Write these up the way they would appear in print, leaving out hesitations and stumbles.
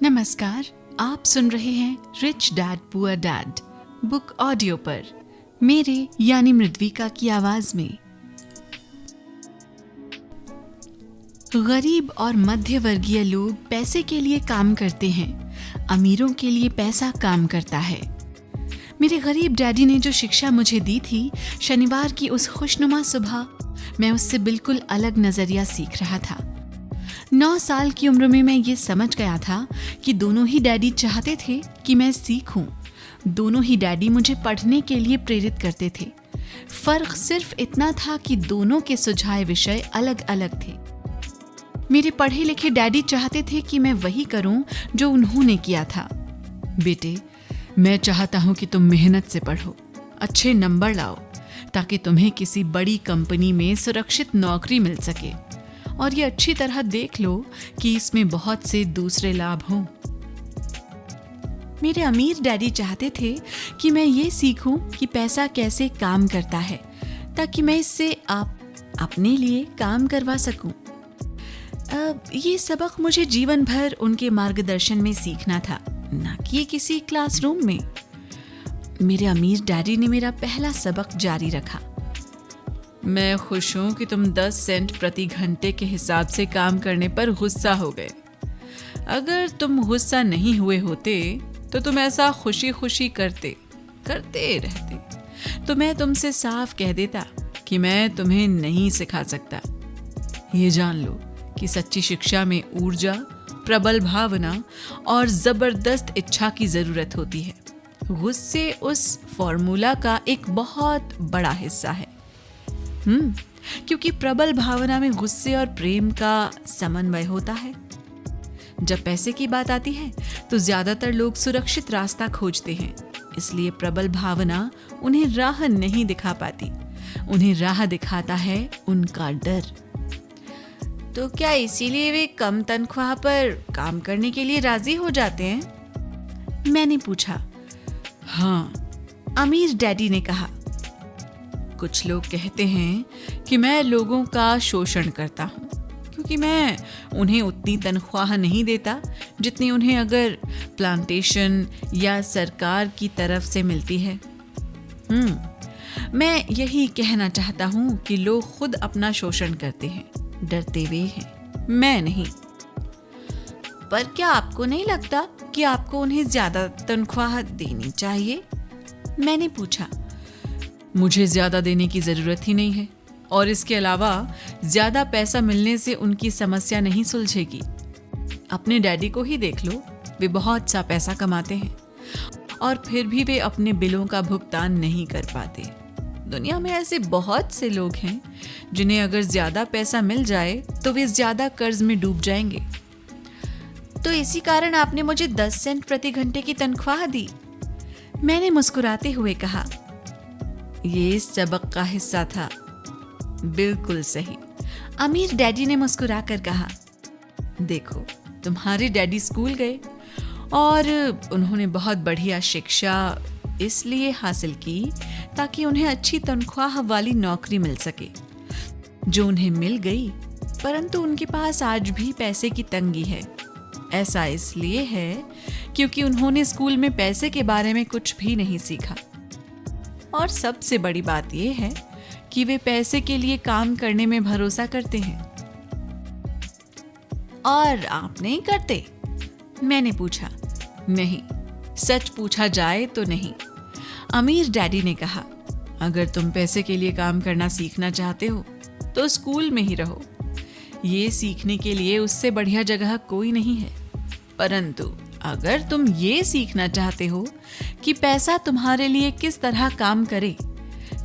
नमस्कार, आप सुन रहे हैं rich dad poor dad book audio पर मेरे यानी मृद्विका की आवाज में। गरीब और मध्य वर्गीय लोग पैसे के लिए काम करते हैं, अमीरों के लिए पैसा काम करता है। मेरे गरीब डैडी ने जो शिक्षा मुझे दी थी, शनिवार की उस खुशनुमा सुबह मैं उससे बिल्कुल अलग नजरिया सीख रहा था। 9 साल की उम्र में मैं ये समझ गया था कि दोनों ही डैडी चाहते थे कि मैं सीखूं। दोनों ही डैडी मुझे पढ़ने के लिए प्रेरित करते थे। फर्क सिर्फ इतना था कि दोनों के सुझाए विषय अलग अलग थे। मेरे पढ़े लिखे डैडी चाहते थे कि मैं वही करूं जो उन्होंने किया था। बेटे, मैं चाहता हूं कि तुम मेहनत से पढ़ो, अच्छे नंबर लाओ, ताकि तुम्हें किसी बड़ी कंपनी में सुरक्षित नौकरी मिल सके। और ये अच्छी तरह देख लो कि इसमें बहुत से दूसरे लाभ हों। मेरे अमीर डैडी चाहते थे कि मैं ये सीखूं कि पैसा कैसे काम करता है, ताकि मैं इससे अपने लिए काम करवा सकूं। ये सबक मुझे जीवन भर उनके मार्गदर्शन में सीखना था, ना कि किसी क्लासरूम में। मेरे अमीर डैडी ने मेरा पहला सबक जारी रखा। मैं खुश हूं कि तुम 10 सेंट प्रति घंटे के हिसाब से काम करने पर गुस्सा हो गए। अगर तुम गुस्सा नहीं हुए होते तो तुम ऐसा खुशी खुशी करते रहते, तो मैं तुमसे साफ कह देता कि मैं तुम्हें नहीं सिखा सकता। ये जान लो कि सच्ची शिक्षा में ऊर्जा, प्रबल भावना और जबरदस्त इच्छा की जरूरत होती है। गुस्से उस फॉर्मूला का एक बहुत बड़ा हिस्सा है। क्योंकि प्रबल भावना में गुस्से और प्रेम का समन्वय होता है। जब पैसे की बात आती है तो ज्यादातर लोग सुरक्षित रास्ता खोजते हैं, इसलिए प्रबल भावना उन्हें राह नहीं दिखा पाती। उन्हें राह दिखाता है उनका डर। तो क्या इसीलिए वे कम तनख्वाह पर काम करने के लिए राजी हो जाते हैं? मैंने पूछा। हाँ, अमीर डैडी ने कहा। कुछ लोग कहते हैं कि मैं लोगों का शोषण करता हूं, क्योंकि मैं उन्हें उतनी तनख्वाह नहीं देता जितनी उन्हें अगर प्लांटेशन या सरकार की तरफ से मिलती है। मैं यही कहना चाहता हूं कि लोग खुद अपना शोषण करते हैं, डरते हुए हैं, मैं नहीं। पर क्या आपको नहीं लगता कि आपको उन्हें ज्यादा तनख्वाह देनी चाहिए? मैंने पूछा। मुझे ज्यादा देने की जरूरत ही नहीं है, और इसके अलावा ज्यादा पैसा मिलने से उनकी समस्या नहीं सुलझेगी। अपने डैडी को ही देख लो, वे बहुत सा पैसा कमाते हैं और फिर भी वे अपने बिलों का भुगतान नहीं कर पाते। दुनिया में ऐसे बहुत से लोग हैं जिन्हें अगर ज्यादा पैसा मिल जाए तो वे ज्यादा कर्ज में डूब जाएंगे। तो इसी कारण आपने मुझे 10 सेंट प्रति घंटे की तनख्वाह दी? मैंने मुस्कुराते हुए कहा। ये सबक का हिस्सा था। बिल्कुल सही, अमीर डैडी ने मुस्कुराकर कहा। देखो, तुम्हारे डैडी स्कूल गए और उन्होंने बहुत बढ़िया शिक्षा इसलिए हासिल की ताकि उन्हें अच्छी तनख्वाह वाली नौकरी मिल सके, जो उन्हें मिल गई। परंतु उनके पास आज भी पैसे की तंगी है। ऐसा इसलिए है क्योंकि उन्होंने स्कूल में पैसे के बारे में कुछ भी नहीं सीखा। और सबसे बड़ी बात यह है कि वे पैसे के लिए काम करने में भरोसा करते हैं। और आप नहीं करते? मैंने पूछा। नहीं, सच पूछा जाए तो नहीं, अमीर डैडी ने कहा। अगर तुम पैसे के लिए काम करना सीखना चाहते हो तो स्कूल में ही रहो। ये सीखने के लिए उससे बढ़िया जगह कोई नहीं है। परंतु अगर तुम ये सीखना चाहते हो कि पैसा तुम्हारे लिए किस तरह काम करे,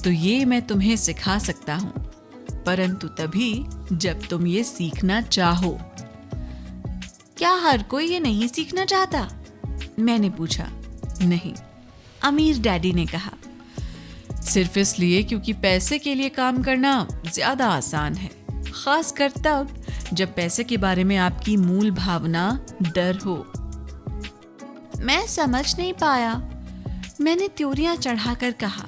तो ये मैं तुम्हें सिखा सकता हूं, परंतु तभी जब तुम ये सीखना चाहो। क्या हर कोई ये नहीं सीखना चाहता? मैंने पूछा। नहीं, अमीर डैडी ने कहा। सिर्फ इसलिए क्योंकि पैसे के लिए काम करना ज्यादा आसान है, खासकर तब जब पैसे के बारे में आपकी मूल भावना डर हो। मैं समझ नहीं पाया, मैंने त्योरियां चढ़ाकर कहा।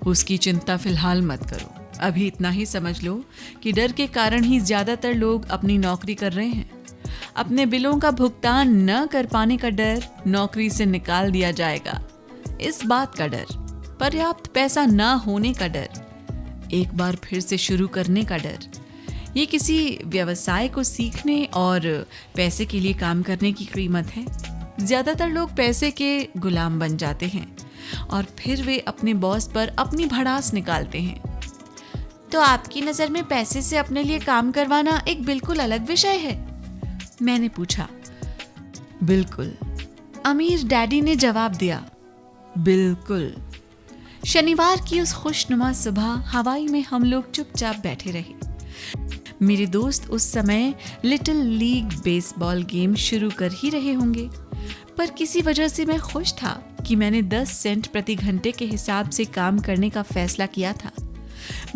उसकी चिंता फिलहाल मत करो, अभी इतना ही समझ लो कि डर के कारण ही ज्यादातर लोग अपनी नौकरी कर रहे हैं। अपने बिलों का भुगतान न कर पाने का डर, नौकरी से निकाल दिया जाएगा इस बात का डर, पर्याप्त पैसा ना होने का डर, एक बार फिर से शुरू करने का डर, ये किसी व्यवसाय को सीखने और पैसे के लिए काम करने की कीमत है। ज्यादातर लोग पैसे के गुलाम बन जाते हैं और फिर वे अपने बॉस पर अपनी भड़ास निकालते हैं। तो आपकी नजर में पैसे से अपने लिए काम करवाना एक बिल्कुल अलग विषय है? मैंने पूछा। बिल्कुल, अमीर डैडी ने जवाब दिया। बिल्कुल। शनिवार की उस खुशनुमा सुबह हवाई में हम लोग चुपचाप बैठे रहे। मेरे दोस्त उस समय लिटिल लीग बेसबॉल गेम शुरू कर ही रहे होंगे, पर किसी वजह से मैं खुश था कि मैंने 10 सेंट प्रति घंटे के हिसाब से काम करने का फैसला किया था।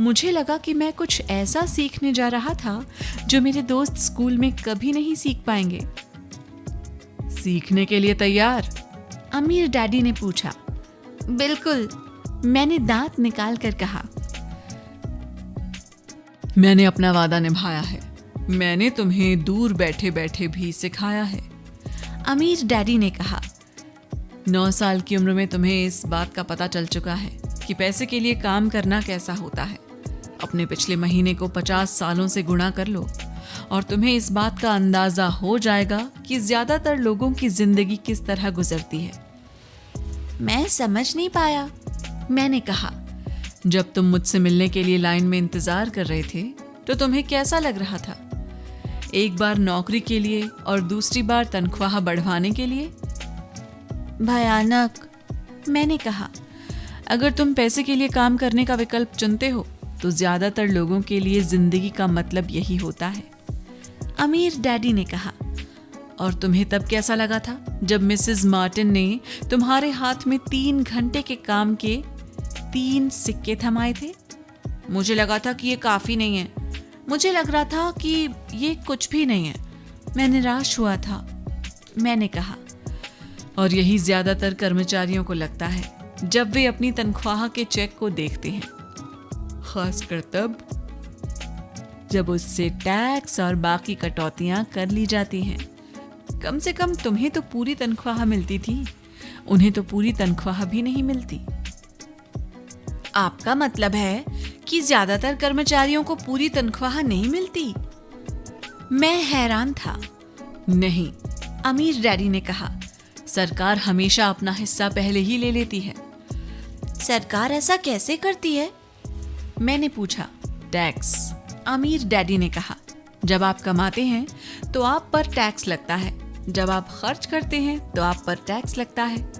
मुझे लगा कि मैं कुछ ऐसा सीखने जा रहा था जो मेरे दोस्त स्कूल में कभी नहीं सीख पाएंगे। सीखने के लिए तैयार? अमीर डैडी ने पूछा। बिल्कुल, मैंने दांत निकाल कर कहा। मैंने अपना वादा निभाया है। मैंने तुम्हें दूर बैठे बैठे भी सिखाया है, अमीर डैडी ने कहा। 9 साल की उम्र में तुम्हें इस बात का पता चल चुका है कि पैसे के लिए काम करना कैसा होता है। अपने पिछले महीने को 50 सालों से गुणा कर लो और तुम्हें इस बात का अंदाजा हो जाएगा कि ज्यादातर लोगों की जिंदगी किस तरह गुजरती है। मैं समझ नहीं पाया, मैंने कहा। जब तुम मुझसे मिलने के लिए लाइन में इंतजार कर रहे थे तो तुम्हें कैसा लग रहा था? एक बार नौकरी के लिए और दूसरी बार तनख्वाह बढ़वाने के लिए? भयानक, मैंने कहा। अगर तुम पैसे के लिए काम करने का विकल्प चुनते हो तो ज्यादातर लोगों के लिए जिंदगी का मतलब यही होता है, अमीर डैडी ने कहा। और तुम्हें तब कैसा लगा था जब मिसेस मार्टिन ने तुम्हारे हाथ में 3 घंटे के काम के 3 सिक्के थमाए थे? मुझे लगा था कि ये काफी नहीं है। मुझे लग रहा था कि ये कुछ भी नहीं है। मैं निराश हुआ था, मैंने कहा। और यही ज्यादातर कर्मचारियों को लगता है जब वे अपनी तनख्वाह के चेक को देखते हैं, खासकर तब जब उससे टैक्स और बाकी कटौतियां कर ली जाती हैं। कम से कम तुम्हें तो पूरी तनख्वाह मिलती थी, उन्हें तो पूरी तनख्वाह भी नहीं मिलती। आपका मतलब है कि ज्यादातर कर्मचारियों को पूरी तनख्वाह नहीं मिलती? मैं हैरान था। नहीं, अमीर डैडी ने कहा। सरकार हमेशा अपना हिस्सा पहले ही ले लेती है। सरकार ऐसा कैसे करती है? मैंने पूछा। टैक्स, अमीर डैडी ने कहा। जब आप कमाते हैं तो आप पर टैक्स लगता है, जब आप खर्च करते हैं तो आप पर टैक्स लगता है,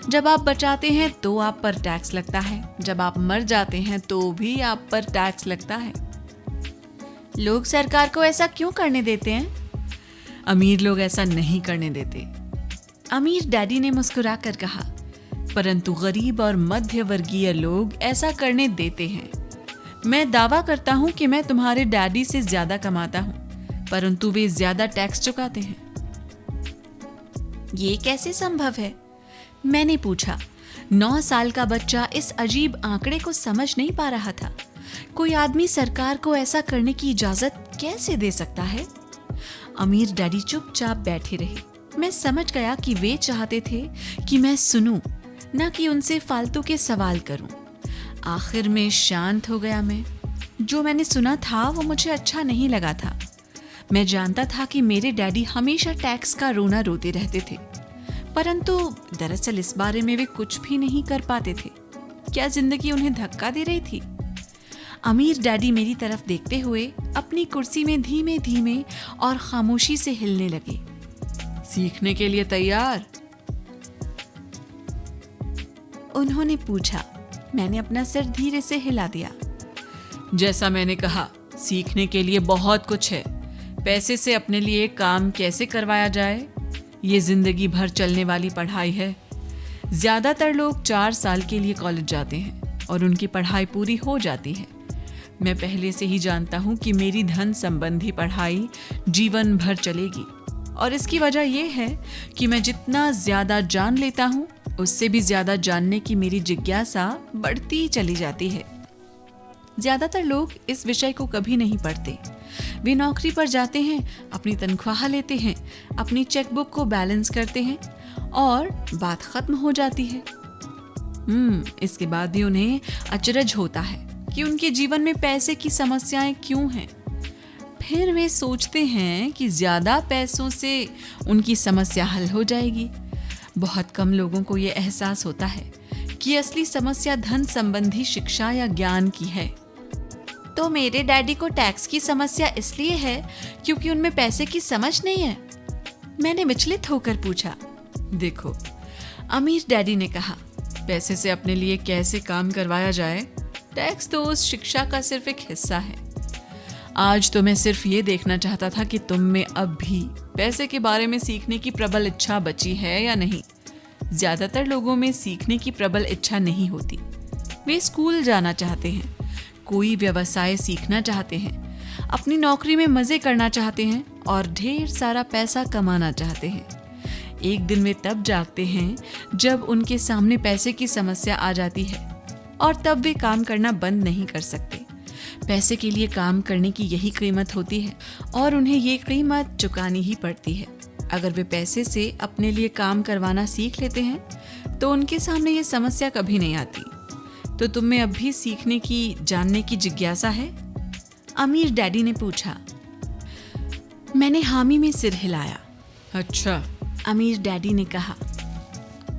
जब आप बचाते हैं तो आप पर टैक्स लगता है, जब आप मर जाते हैं तो भी आप पर टैक्स लगता है। लोग सरकार को ऐसा क्यों करने देते हैं? अमीर लोग ऐसा नहीं करने देते, अमीर डैडी ने मुस्कुराकर कहा। परंतु गरीब और मध्य वर्गीय लोग ऐसा करने देते हैं। मैं दावा करता हूं कि मैं तुम्हारे डैडी से ज्यादा कमाता हूं, परंतु वे ज्यादा टैक्स चुकाते हैं। ये कैसे संभव है? मैंने पूछा। 9 साल का बच्चा इस अजीब आंकड़े को समझ नहीं पा रहा था। कोई आदमी सरकार को ऐसा करने की इजाजत कैसे दे सकता है? अमीर डैडी चुपचाप बैठे रहे। मैं समझ गया कि वे चाहते थे कि मैं सुनूं, न कि उनसे फालतू के सवाल करूं। आखिर में शांत हो गया मैं। जो मैंने सुना था वो मुझे अच्छा नहीं लगा था। मैं जानता था कि मेरे डैडी हमेशा टैक्स का रोना रोते रहते थे, परंतु दरअसल इस बारे में वे कुछ भी नहीं कर पाते थे। क्या जिंदगी उन्हें धक्का दे रही थी? अमीर डैडी मेरी तरफ देखते हुए अपनी कुर्सी में धीमे धीमे और खामोशी से हिलने लगे। सीखने के लिए तैयार? उन्होंने पूछा। मैंने अपना सिर धीरे से हिला दिया। जैसा मैंने कहा, सीखने के लिए बहुत कुछ है। पैसे से अपने लिए काम कैसे करवाया जाए, ये जिंदगी भर चलने वाली पढ़ाई है। ज्यादातर लोग 4 साल के लिए कॉलेज जाते हैं और उनकी पढ़ाई पूरी हो जाती है। मैं पहले से ही जानता हूं कि मेरी धन संबंधी पढ़ाई जीवन भर चलेगी, और इसकी वजह यह है कि मैं जितना ज्यादा जान लेता हूं उससे भी ज्यादा जानने की मेरी जिज्ञासा बढ़ती चली जाती है। ज्यादातर लोग इस विषय को कभी नहीं पढ़ते। वे नौकरी पर जाते हैं, अपनी तनख्वाह लेते हैं, अपनी चेकबुक को बैलेंस करते हैं और बात खत्म हो जाती है। इसके बाद भी उन्हें अचरज होता है कि उनके जीवन में पैसे की समस्याएं क्यों हैं। फिर वे सोचते हैं कि ज्यादा पैसों से उनकी समस्या हल हो जाएगी। बहुत कम लोगों को यह एहसास होता है कि असली समस्या धन संबंधी शिक्षा या ज्ञान की है। तो मेरे डैडी को टैक्स की समस्या इसलिए है क्योंकि उनमें पैसे की समझ नहीं है, मैंने विचलित होकर पूछा। देखो, अमीर डैडी ने कहा, पैसे से अपने लिए कैसे काम करवाया जाए, टैक्स तो उस शिक्षा का सिर्फ एक हिस्सा है। आज तो मैं सिर्फ ये देखना चाहता था कि तुम में अब भी पैसे के बारे में सीखने की प्रबल इच्छा बची है या नहीं। ज्यादातर लोगों में सीखने की प्रबल इच्छा नहीं होती। वे स्कूल जाना चाहते हैं, कोई व्यवसाय सीखना चाहते हैं, अपनी नौकरी में मजे करना चाहते हैं और ढेर सारा पैसा कमाना चाहते हैं। एक दिन वे तब जागते हैं जब उनके सामने पैसे की समस्या आ जाती है और तब वे काम करना बंद नहीं कर सकते। पैसे के लिए काम करने की यही कीमत होती है और उन्हें ये कीमत चुकानी ही पड़ती है। अगर वे पैसे से अपने लिए काम करवाना सीख लेते हैं तो उनके सामने ये समस्या कभी नहीं आती। तो तुम में अब भी सीखने की, जानने की जिज्ञासा है? अमीर डैडी ने पूछा। मैंने हामी में सिर हिलाया। अच्छा, अमीर डैडी ने कहा।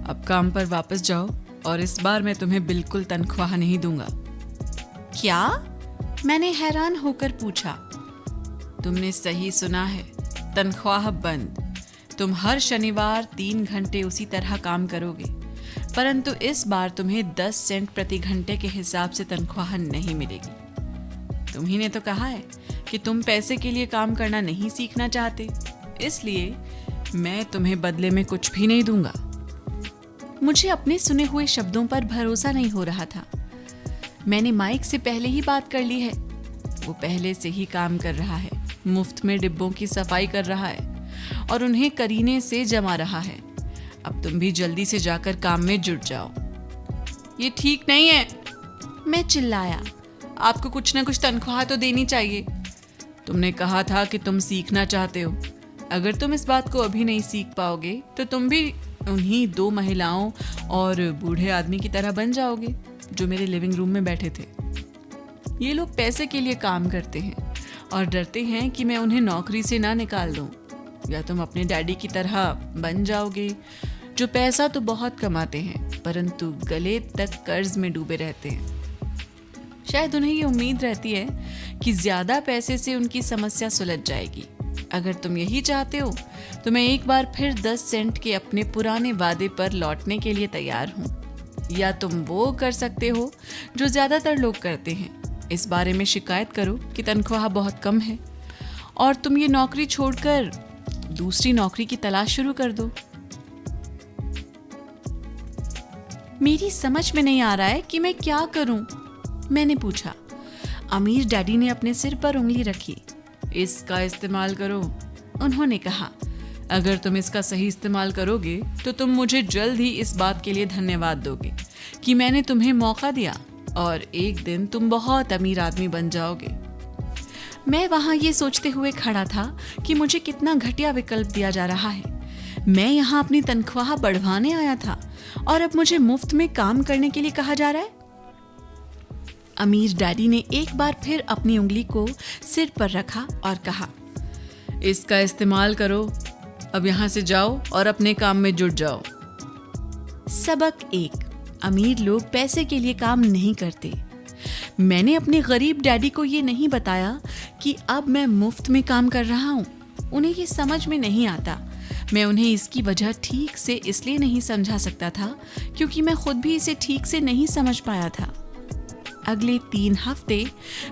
अब काम पर वापस जाओ और इस बार मैं तुम्हें बिल्कुल तनख्वाह नहीं दूंगा। क्या? मैंने हैरान होकर पूछा। तुमने सही सुना है, तनख्वाह बंद। तुम हर शनिवार 3 घंटे उसी तरह काम करोगे, परंतु इस बार तुम्हें 10 सेंट प्रति घंटे के हिसाब से तनख्वाह नहीं मिलेगी। तुम्ही ने तो कहा है कि तुम पैसे के लिए काम करना नहीं सीखना चाहते, इसलिए मैं तुम्हें बदले में कुछ भी नहीं दूंगा। मुझे अपने सुने हुए शब्दों पर भरोसा नहीं हो रहा था। मैंने माइक से पहले ही बात कर ली है। वो पहले से ही काम कर रहा है, मुफ्त में डिब्बों की सफाई कर रहा है और उन्हें करीने से जमा रहा है। अब तुम भी जल्दी से जाकर काम में जुट जाओ। ये ठीक नहीं है, मैं चिल्लाया। आपको कुछ ना कुछ तनख्वाह तो देनी चाहिए। तुमने कहा था कि तुम सीखना चाहते हो। अगर तुम इस बात को अभी नहीं सीख पाओगे तो तुम भी उन्हीं 2 महिलाओं और बूढ़े आदमी की तरह बन जाओगे जो मेरे लिविंग रूम में बैठे थे। ये लोग पैसे के लिए काम करते हैं और डरते हैं कि मैं उन्हें नौकरी से ना निकाल दूं, या तुम अपने डैडी की तरह बन जाओगे जो पैसा तो बहुत कमाते हैं परंतु गले तक कर्ज में डूबे रहते हैं। शायद उन्हें ये उम्मीद रहती है कि ज्यादा पैसे से उनकी समस्या सुलझ जाएगी। अगर तुम यही चाहते हो तो मैं एक बार फिर 10 सेंट के अपने पुराने वादे पर लौटने के लिए तैयार हूँ। या तुम वो कर सकते हो जो ज्यादातर लोग करते हैं, इस बारे में शिकायत करो कि तनख्वाह बहुत कम है और तुम ये नौकरी छोड़कर दूसरी नौकरी की तलाश शुरू कर दो। मेरी समझ में नहीं आ रहा है कि मैं क्या करूं, मैंने पूछा। अमीर डैडी ने अपने सिर पर उंगली रखी। इसका इस्तेमाल करो, उन्होंने कहा। अगर तुम इसका सही इस्तेमाल करोगे तो तुम मुझे जल्द ही इस बात के लिए धन्यवाद दोगे कि मैंने तुम्हें मौका दिया और एक दिन तुम बहुत अमीर आदमी बन जाओगे। मैं वहां ये सोचते हुए खड़ा था कि मुझे कितना घटिया विकल्प दिया जा रहा है। मैं यहाँ अपनी तनख्वाह बढ़वाने आया था और अब मुझे मुफ्त में काम करने के लिए कहा जा रहा है। अमीर डैडी ने एक बार फिर अपनी उंगली को सिर पर रखा और कहा, इसका इस्तेमाल करो। अब यहाँ से जाओ और अपने काम में जुट जाओ। सबक 1, अमीर लोग पैसे के लिए काम नहीं करते। मैंने अपने गरीब डैडी को ये नहीं बताया कि अब मैं मुफ्त में काम कर रहा हूँ। उन्हें ये समझ में नहीं आता। मैं उन्हें इसकी वजह ठीक से इसलिए नहीं समझा सकता था क्योंकि मैं खुद भी इसे ठीक से नहीं समझ पाया था। अगले 3 हफ्ते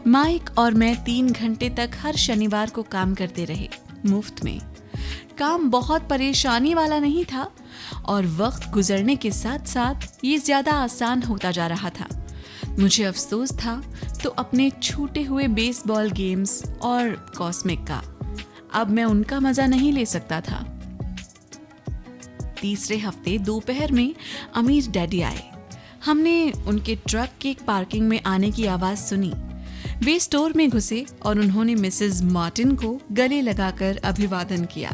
माइक और मैं 3 घंटे तक हर शनिवार को काम करते रहे, मुफ्त में। काम बहुत परेशानी वाला नहीं था और वक्त गुजरने के साथ साथ ये ज्यादा आसान होता जा रहा था। मुझे अफसोस था तो अपने छूटे हुए बेसबॉल गेम्स और कॉस्मिक का। अब मैं उनका मजा नहीं ले सकता था। तीसरे हफ्ते दोपहर में अमीर डैडी आए। हमने उनके ट्रक के पार्किंग में आने की आवाज सुनी। वे स्टोर में घुसे और उन्होंने मिसेस मार्टिन को गले लगाकर अभिवादन किया।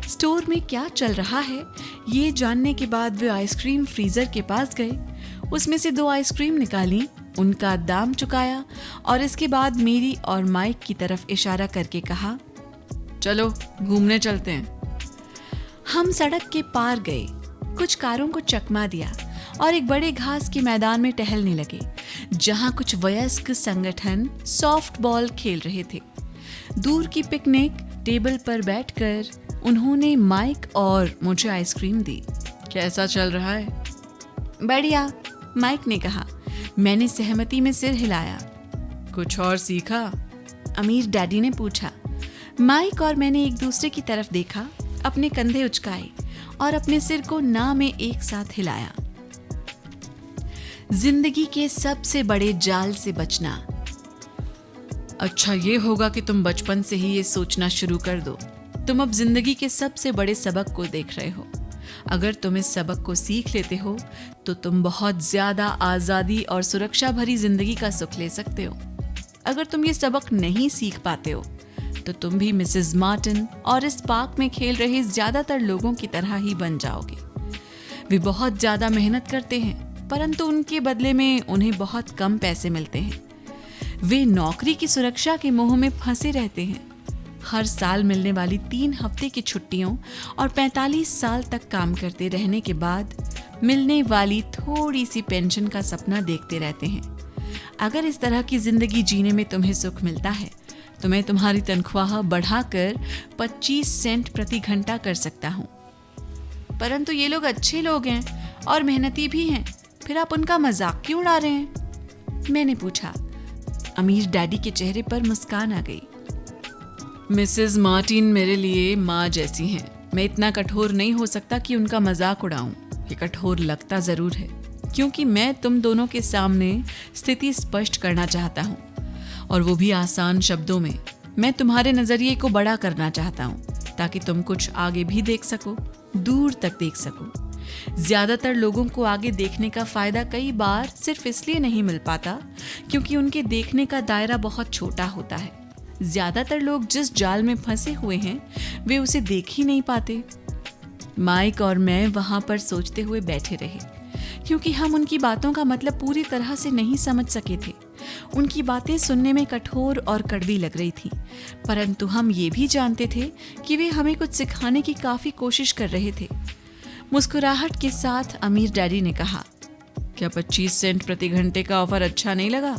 स्टोर में क्या चल रहा है ये जानने के बाद वे आइसक्रीम फ्रीजर के पास गए, उसमें से 2 आइसक्रीम निकाली, उनका दाम चुकाया और इसके बाद मेरी और माइक की तरफ इशारा करके कहा, चलो घूमने चलते हैं। हम सड़क के पार गए, कुछ कारों को चकमा दिया और एक बड़े घास के मैदान में टहलने लगे जहां कुछ वयस्क संगठन सॉफ्ट बॉल खेल रहे थे। दूर की पिकनिक टेबल पर बैठकर उन्होंने माइक और मुझे आइसक्रीम दी। कैसा चल रहा है? बढ़िया, माइक ने कहा। मैंने सहमति में सिर हिलाया। कुछ और सीखा? अमीर डैडी ने पूछा। माइक और मैंने एक दूसरे की तरफ देखा, अपने कंधे उचकाए और अपने सिर को ना में एक साथ हिलाया। जिंदगी के सबसे बड़े जाल से बचना। अच्छा ये होगा कि तुम बचपन से ही ये सोचना शुरू कर दो। तुम अब जिंदगी के सबसे बड़े सबक को देख रहे हो। अगर तुम इस सबक को सीख लेते हो तो तुम बहुत ज्यादा आजादी और सुरक्षा भरी जिंदगी का सुख ले सकते हो। अगर तुम ये सबक नहीं सीख पाते हो तो तुम भी मिसेस मार्टिन और इस पार्क में खेल रहे ज्यादातर लोगों की तरह ही बन जाओगे। वे बहुत ज्यादा मेहनत करते हैं परंतु उनके बदले में उन्हें बहुत कम पैसे मिलते हैं। वे नौकरी की सुरक्षा के मोह में फंसे रहते हैं। हर साल मिलने वाली 3 हफ्ते की छुट्टियों और 45 साल तक काम करते रहने के बाद मिलने वाली थोड़ी सी पेंशन का सपना देखते रहते हैं। अगर इस तरह की जिंदगी जीने में तुम्हें सुख मिलता है तो मैं तुम्हारी तनख्वाह बढ़ाकर 25 सेंट प्रति घंटा कर सकता हूँ। परंतु ये लोग अच्छे लोग हैं और मेहनती भी हैं, फिर आप उनका मजाक क्यों उड़ा रहे हैं? मैंने पूछा। अमीर डैडी के चेहरे पर मुस्कान आ गई। मिसेस मार्टिन मेरे लिए माँ जैसी हैं। मैं इतना कठोर नहीं हो सकता कि उनका मजाक उड़ाऊं। ये कठोर लगता जरूर है क्योंकि मैं तुम दोनों के सामने स्थिति स्पष्ट करना चाहता हूँ और वो भी आसान शब्दों में। मैं तुम्हारे नजरिए को बड़ा करना चाहता हूँ ताकि तुम कुछ आगे भी देख सको, दूर तक देख सको। ज्यादातर लोगों को आगे देखने का फायदा कई बार सिर्फ इसलिए नहीं मिल पाता क्योंकि उनके देखने का दायरा बहुत छोटा होता है। ज्यादातर लोग जिस जाल में फंसे हुए हैं वे उसे देख ही नहीं पाते। माइक और मैं वहां पर सोचते हुए बैठे रहे क्योंकि हम उनकी बातों का मतलब पूरी तरह से नहीं समझ सके थे। उनकी बातें सुनने में कठोर और कड़वी लग रही थी, परंतु हम ये भी जानते थे कि वे हमें कुछ सिखाने की काफी कोशिश कर रहे थे। मुस्कुराहट के साथ अमीर डैडी ने कहा, क्या 25 सेंट प्रति घंटे का ऑफर अच्छा नहीं लगा?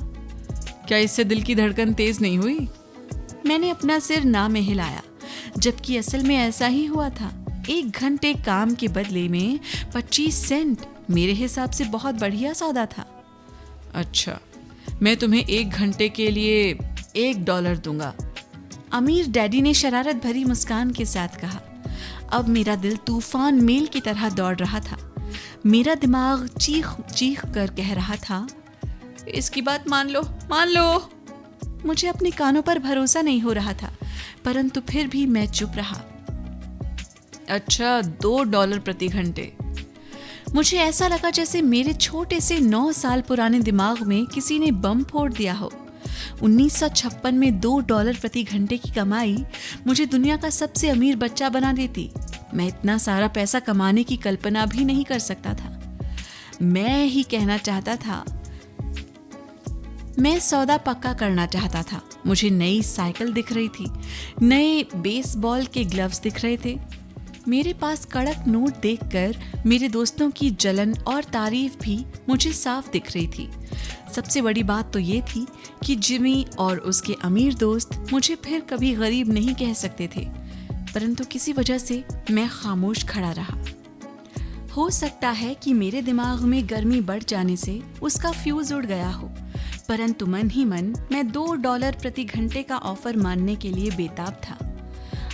क्या इससे दिल की धड़कन तेज नहीं हुई? मैंने अपना सिर ना में हिलाया, जबकि असल में ऐसा ही हुआ था। 1 घंटे काम के बदले में 25 सेंट मेरे हिसाब से बहुत बढ़िया सौदा था। अच्छा, मैं तुम्हें 1 घंटे के लिए $1 दूंगा, अमीर डैडी ने शरारत भरी मुस्कान के साथ कहा। अब मेरा दिल तूफान मेल की तरह दौड़ रहा था। मेरा दिमाग चीख चीख कर कह रहा था, इसकी बात मान लो, मान लो। मुझे अपने कानों पर भरोसा नहीं हो रहा था, परंतु फिर भी मैं चुप रहा। अच्छा, $2 प्रति घंटे। मुझे ऐसा लगा जैसे मेरे छोटे से 9 साल पुराने दिमाग में किसी ने बम फोड़ दिया हो। 1956 में $2 प्रति घंटे की कमाई मुझे दुनिया का सबसे अमीर बच्चा बना देती। मैं इतना सारा पैसा कमाने की कल्पना भी नहीं कर सकता था। मैं ही कहना चाहता था। मैं सौदा पक्का करना चाहता था। मुझे नई साइकिल दिख रही थी, नए बेसबॉल के ग्लव्स दिख रहे थे। मेरे पास कड़क नोट देखकर मेरे दोस्तों की जलन और तारीफ भी मुझे साफ दिख रही थी। सबसे बड़ी बात तो ये थी कि जिमी और उसके अमीर दोस्त मुझे फिर कभी गरीब नहीं कह सकते थे, परंतु किसी वजह से मैं खामोश खड़ा रहा। हो सकता है कि मेरे दिमाग में गर्मी बढ़ जाने से उसका फ्यूज उड़ गया हो, परंतु मन ही मन मैं $2 प्रति घंटे का ऑफर मानने के लिए बेताब था।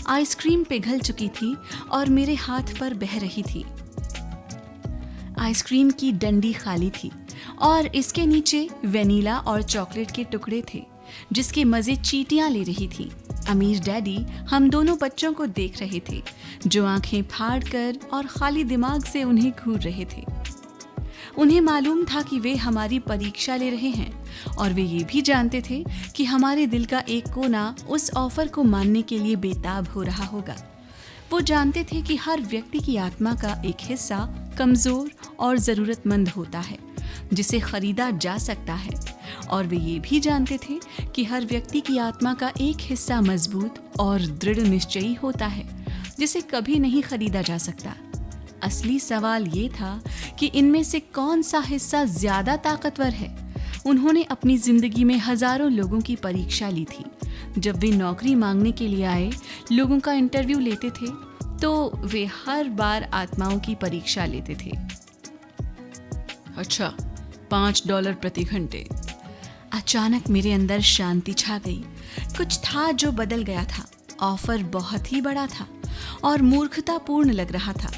आइसक्रीम पिघल चुकी थी और मेरे हाथ पर बह रही थी। आइसक्रीम की डंडी खाली थी और इसके नीचे वेनिला और चॉकलेट के टुकड़े थे जिसके मजे चींटियां ले रही थी। अमीर डैडी हम दोनों बच्चों को देख रहे थे जो आंखें फाड़कर और खाली दिमाग से उन्हें घूर रहे थे। उन्हें मालूम था कि वे हमारी परीक्षा ले रहे हैं और वे ये भी जानते थे कि हमारे दिल का एक कोना उस ऑफर को मानने के लिए बेताब हो रहा होगा। वो जानते थे कि हर व्यक्ति की आत्मा का एक हिस्सा कमजोर और जरूरतमंद होता है जिसे खरीदा जा सकता है, और वे ये भी जानते थे कि हर व्यक्ति की आत्मा का एक हिस्सा मजबूत और दृढ़ निश्चयी होता है जिसे कभी नहीं खरीदा जा सकता। असली सवाल ये था कि इनमें से कौन सा हिस्सा ज्यादा ताकतवर है। उन्होंने अपनी जिंदगी में हजारों लोगों की परीक्षा ली थी। जब वे नौकरी मांगने के लिए आए, लोगों का इंटरव्यू लेते थे, तो वे हर बार आत्माओं की परीक्षा लेते थे। अच्छा, $5 प्रति घंटे। अचानक मेरे अंदर शांति छा गई। कुछ था जो बदल गया था। ऑफर बहुत ही बड़ा था और मूर्खतापूर्ण लग रहा था।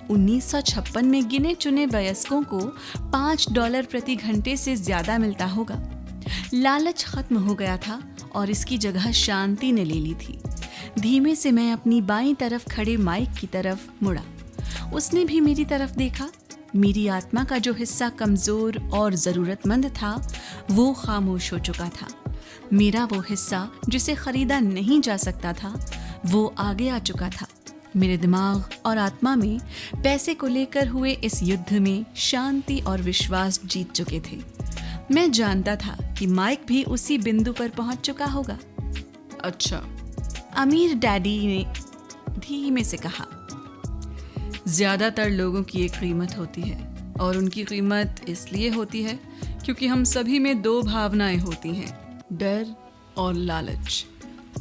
1956 में गिने चुने वयस्कों को $5 प्रति घंटे से ज्यादा मिलता होगा। लालच खत्म हो गया था और इसकी जगह शांति ने ले ली थी। धीमे से मैं अपनी बाईं तरफ खड़े माइक की तरफ मुड़ा। उसने भी मेरी तरफ देखा। मेरी आत्मा का जो हिस्सा कमजोर और जरूरतमंद था वो खामोश हो चुका था। मेरा वो हिस्सा जिसे खरीदा नहीं जा सकता था वो आगे आ चुका था। मेरे दिमाग और आत्मा में पैसे को लेकर हुए इस युद्ध में शांति और विश्वास जीत चुके थे। मैं जानता था कि माइक भी उसी बिंदु पर पहुंच चुका होगा। अच्छा, अमीर डैडी ने धीमे से कहा, ज्यादातर लोगों की एक कीमत होती है और उनकी कीमत इसलिए होती है क्योंकि हम सभी में 2 भावनाएं होती हैं, डर और लालच।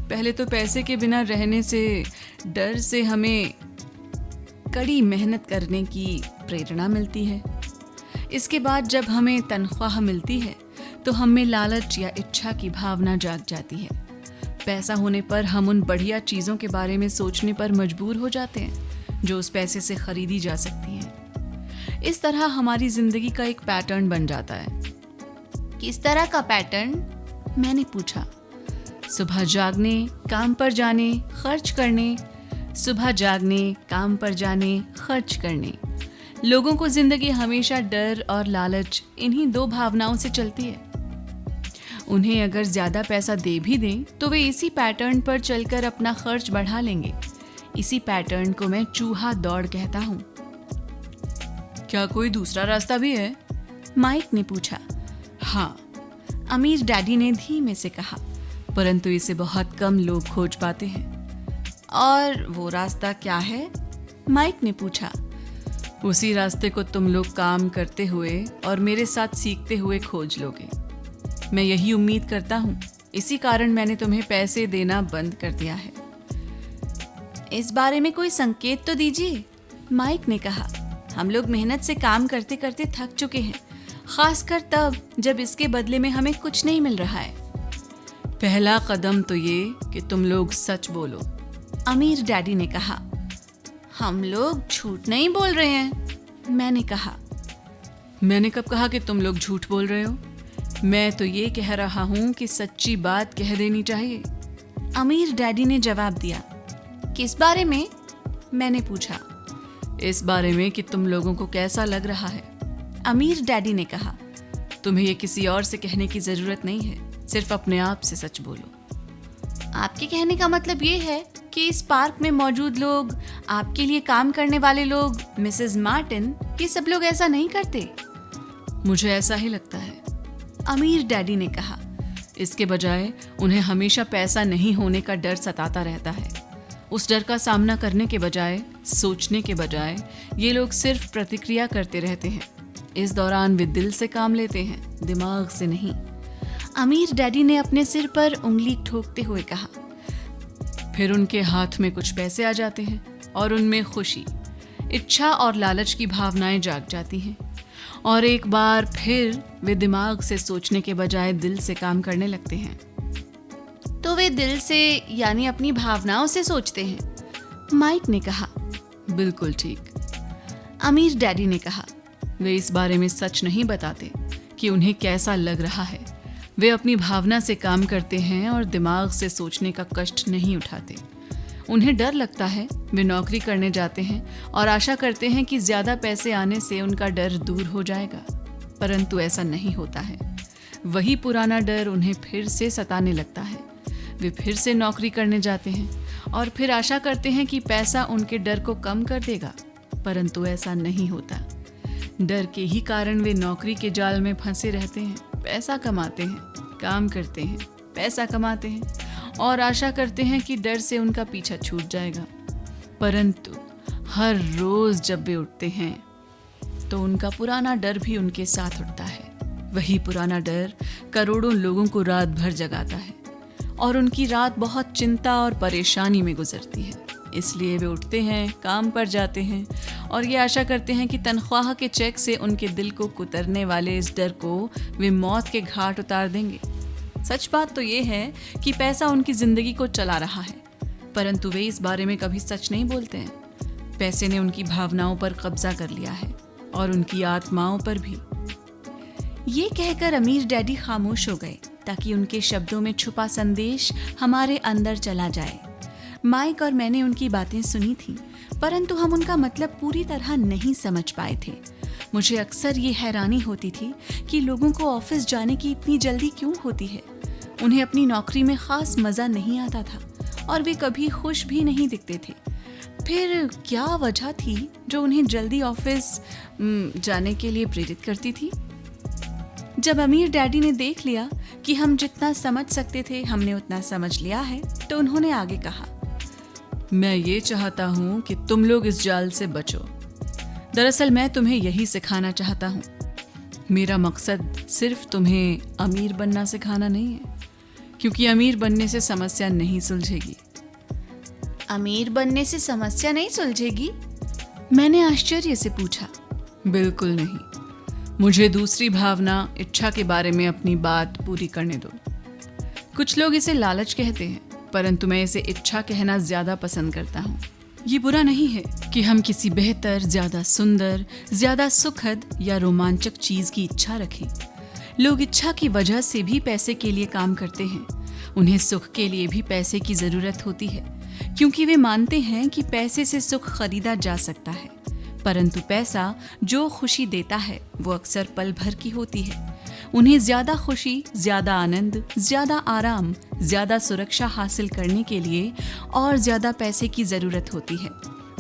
पहले तो पैसे के बिना रहने से, डर से हमें कड़ी मेहनत करने की प्रेरणा मिलती है। इसके बाद जब हमें तनख्वाह मिलती है तो हम में लालच या इच्छा की भावना जाग जाती है। पैसा होने पर हम उन बढ़िया चीज़ों के बारे में सोचने पर मजबूर हो जाते हैं जो उस पैसे से खरीदी जा सकती हैं। इस तरह हमारी जिंदगी का एक पैटर्न बन जाता है। किस तरह का पैटर्न? मैंने पूछा। सुबह जागने, काम पर जाने, खर्च करने। सुबह जागने, काम पर जाने, खर्च करने। लोगों को जिंदगी हमेशा डर और लालच, इन्हीं 2 भावनाओं से चलती है। उन्हें अगर ज्यादा पैसा दे भी दें तो वे इसी पैटर्न पर चलकर अपना खर्च बढ़ा लेंगे। इसी पैटर्न को मैं चूहा दौड़ कहता हूँ। क्या कोई दूसरा रास्ता भी है? माइक ने पूछा। हाँ, अमीर डैडी ने धीमे से कहा, परंतु इसे बहुत कम लोग खोज पाते हैं। और वो रास्ता क्या है? माइक ने पूछा। उसी रास्ते को तुम लोग काम करते हुए और मेरे साथ सीखते हुए खोज लोगे। मैं यही उम्मीद करता हूँ। इसी कारण मैंने तुम्हें पैसे देना बंद कर दिया है। इस बारे में कोई संकेत तो दीजिए, माइक ने कहा। हम लोग मेहनत से काम करते करते थक चुके हैं, खासकर तब जब इसके बदले में हमें कुछ नहीं मिल रहा है। पहला कदम तो ये कि तुम लोग सच बोलो, अमीर डैडी ने कहा। हम लोग झूठ नहीं बोल रहे हैं, मैंने कहा। मैंने कब कहा कि तुम लोग झूठ बोल रहे हो? मैं तो ये कह रहा हूँ कि सच्ची बात कह देनी चाहिए, अमीर डैडी ने जवाब दिया। किस बारे में? मैंने पूछा। इस बारे में कि तुम लोगों को कैसा लग रहा है, अमीर डैडी ने कहा। तुम्हें ये किसी और से कहने की जरूरत नहीं है, सिर्फ अपने आप से सच बोलो। आपके कहने का मतलब ये है कि इस पार्क में मौजूद लोग, आपके लिए काम करने वाले लोग, मिसेस मार्टिन, ये सब लोग ऐसा नहीं करते? मुझे ऐसा ही लगता है, अमीर डैडी ने कहा। इसके बजाय उन्हें हमेशा पैसा नहीं होने का डर सताता रहता है। उस डर का सामना करने के बजाय, सोचने के बजाय, ये लोग सिर्फ प्रतिक्रिया करते रहते हैं। इस दौरान वे दिल से काम लेते हैं, दिमाग से नहीं। अमीर डैडी ने अपने सिर पर उंगली ठोकते हुए कहा। फिर उनके हाथ में कुछ पैसे आ जाते हैं और उनमें खुशी, इच्छा और लालच की भावनाएं जाग जाती हैं और एक बार फिर वे दिमाग से सोचने के बजाय दिल से काम करने लगते हैं। तो वे दिल से यानी अपनी भावनाओं से सोचते हैं, माइक ने कहा। बिल्कुल ठीक, अमीर डैडी ने कहा। वे इस बारे में सच नहीं बताते कि उन्हें कैसा लग रहा है। वे अपनी भावना से काम करते हैं और दिमाग से सोचने का कष्ट नहीं उठाते। उन्हें डर लगता है। वे नौकरी करने जाते हैं और आशा करते हैं कि ज़्यादा पैसे आने से उनका डर दूर हो जाएगा, परंतु ऐसा नहीं होता है। वही पुराना डर उन्हें फिर से सताने लगता है। वे फिर से नौकरी करने जाते हैं और फिर आशा करते हैं कि पैसा उनके डर को कम कर देगा, परंतु ऐसा नहीं होता। डर के ही कारण वे नौकरी के जाल में फंसे रहते हैं। पैसा कमाते हैं, काम करते हैं, पैसा कमाते हैं और आशा करते हैं कि डर से उनका पीछा छूट जाएगा, परंतु हर रोज जब वे उठते हैं तो उनका पुराना डर भी उनके साथ उठता है। वही पुराना डर करोड़ों लोगों को रात भर जगाता है और उनकी रात बहुत चिंता और परेशानी में गुजरती है। इसलिए वे उठते हैं, काम पर जाते हैं और ये आशा करते हैं कि तनख्वाह के चेक से उनके दिल को कुतरने वाले इस डर को वे मौत के घाट उतार देंगे। सच बात तो ये है कि पैसा उनकी जिंदगी को चला रहा है, परंतु वे इस बारे में कभी सच नहीं बोलते हैं। पैसे ने उनकी भावनाओं पर कब्जा कर लिया है और उनकी आत्माओं पर भी। ये कहकर अमीर डैडी खामोश हो गए ताकि उनके शब्दों में छुपा संदेश हमारे अंदर चला जाए। माइक और मैंने उनकी बातें सुनी थी, परंतु हम उनका मतलब पूरी तरह नहीं समझ पाए थे। मुझे अक्सर ये हैरानी होती थी कि लोगों को ऑफिस जाने की इतनी जल्दी क्यों होती है। उन्हें अपनी नौकरी में खास मज़ा नहीं आता था और वे कभी खुश भी नहीं दिखते थे। फिर क्या वजह थी जो उन्हें जल्दी ऑफिस जाने के लिए प्रेरित करती थी? जब अमीर डैडी ने देख लिया कि हम जितना समझ सकते थे हमने उतना समझ लिया है, तो उन्होंने आगे कहा, मैं ये चाहता हूँ कि तुम लोग इस जाल से बचो। दरअसल मैं तुम्हें यही सिखाना चाहता हूँ। मेरा मकसद सिर्फ तुम्हें अमीर बनना सिखाना नहीं है, क्योंकि अमीर बनने से समस्या नहीं सुलझेगी। अमीर बनने से समस्या नहीं सुलझेगी? मैंने आश्चर्य से पूछा। बिल्कुल नहीं। मुझे दूसरी भावना, इच्छा के बारे में अपनी बात पूरी करने दो। कुछ लोग इसे लालच कहते हैं, परंतु मैं इसे इच्छा कहना ज्यादा पसंद करता हूँ। ये बुरा नहीं है कि हम किसी बेहतर, ज्यादा सुंदर, ज्यादा सुखद या रोमांचक चीज की इच्छा रखें। लोग इच्छा की वजह से भी पैसे के लिए काम करते हैं। उन्हें सुख के लिए भी पैसे की जरूरत होती है, क्योंकि वे मानते हैं कि पैसे से सुख खरीदा जा सकता है। परंतु पैसा जो खुशी देता है वो अक्सर पल भर की होती है। उन्हें ज्यादा खुशी, ज्यादा आनंद, ज्यादा आराम, ज्यादा सुरक्षा हासिल करने के लिए और ज्यादा पैसे की जरूरत होती है।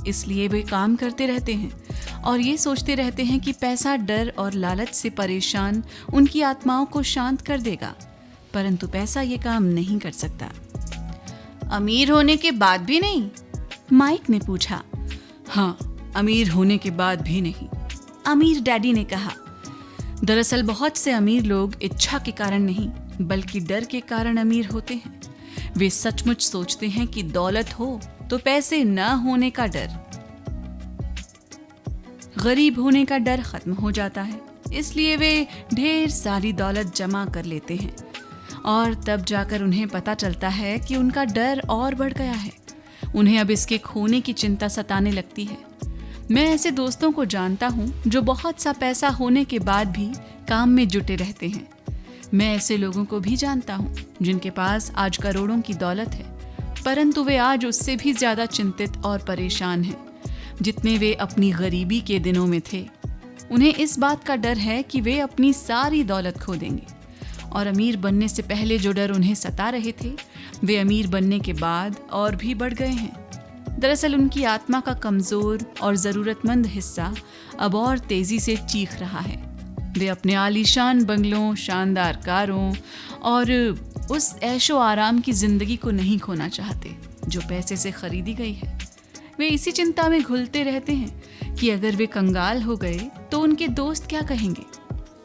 इसलिए वे काम करते रहते हैं और ये सोचते रहते हैं कि पैसा डर और लालच से परेशान उनकी आत्माओं को शांत कर देगा, परंतु पैसा ये काम नहीं कर सकता। अमीर होने के बाद भी नहीं? माइक ने पूछा। हाँ, अमीर होने के बाद भी नहीं, अमीर डैडी ने कहा। दरअसल बहुत से अमीर लोग इच्छा के कारण नहीं बल्कि डर के कारण अमीर होते हैं। वे सचमुच सोचते हैं कि दौलत हो तो पैसे न होने का डर, गरीब होने का डर खत्म हो जाता है। इसलिए वे ढेर सारी दौलत जमा कर लेते हैं और तब जाकर उन्हें पता चलता है कि उनका डर और बढ़ गया है। उन्हें अब इसके खोने की चिंता सताने लगती है। मैं ऐसे दोस्तों को जानता हूँ जो बहुत सा पैसा होने के बाद भी काम में जुटे रहते हैं। मैं ऐसे लोगों को भी जानता हूँ जिनके पास आज करोड़ों की दौलत है, परंतु वे आज उससे भी ज्यादा चिंतित और परेशान हैं जितने वे अपनी गरीबी के दिनों में थे। उन्हें इस बात का डर है कि वे अपनी सारी दौलत खो देंगे, और अमीर बनने से पहले जो डर उन्हें सता रहे थे वे अमीर बनने के बाद और भी बढ़ गए हैं। दरअसल उनकी आत्मा का कमजोर और जरूरतमंद हिस्सा अब और तेजी से चीख रहा है। वे अपने आलीशान बंगलों, शानदार कारों और उस ऐशो आराम की जिंदगी को नहीं खोना चाहते जो पैसे से खरीदी गई है। वे इसी चिंता में घुलते रहते हैं कि अगर वे कंगाल हो गए तो उनके दोस्त क्या कहेंगे।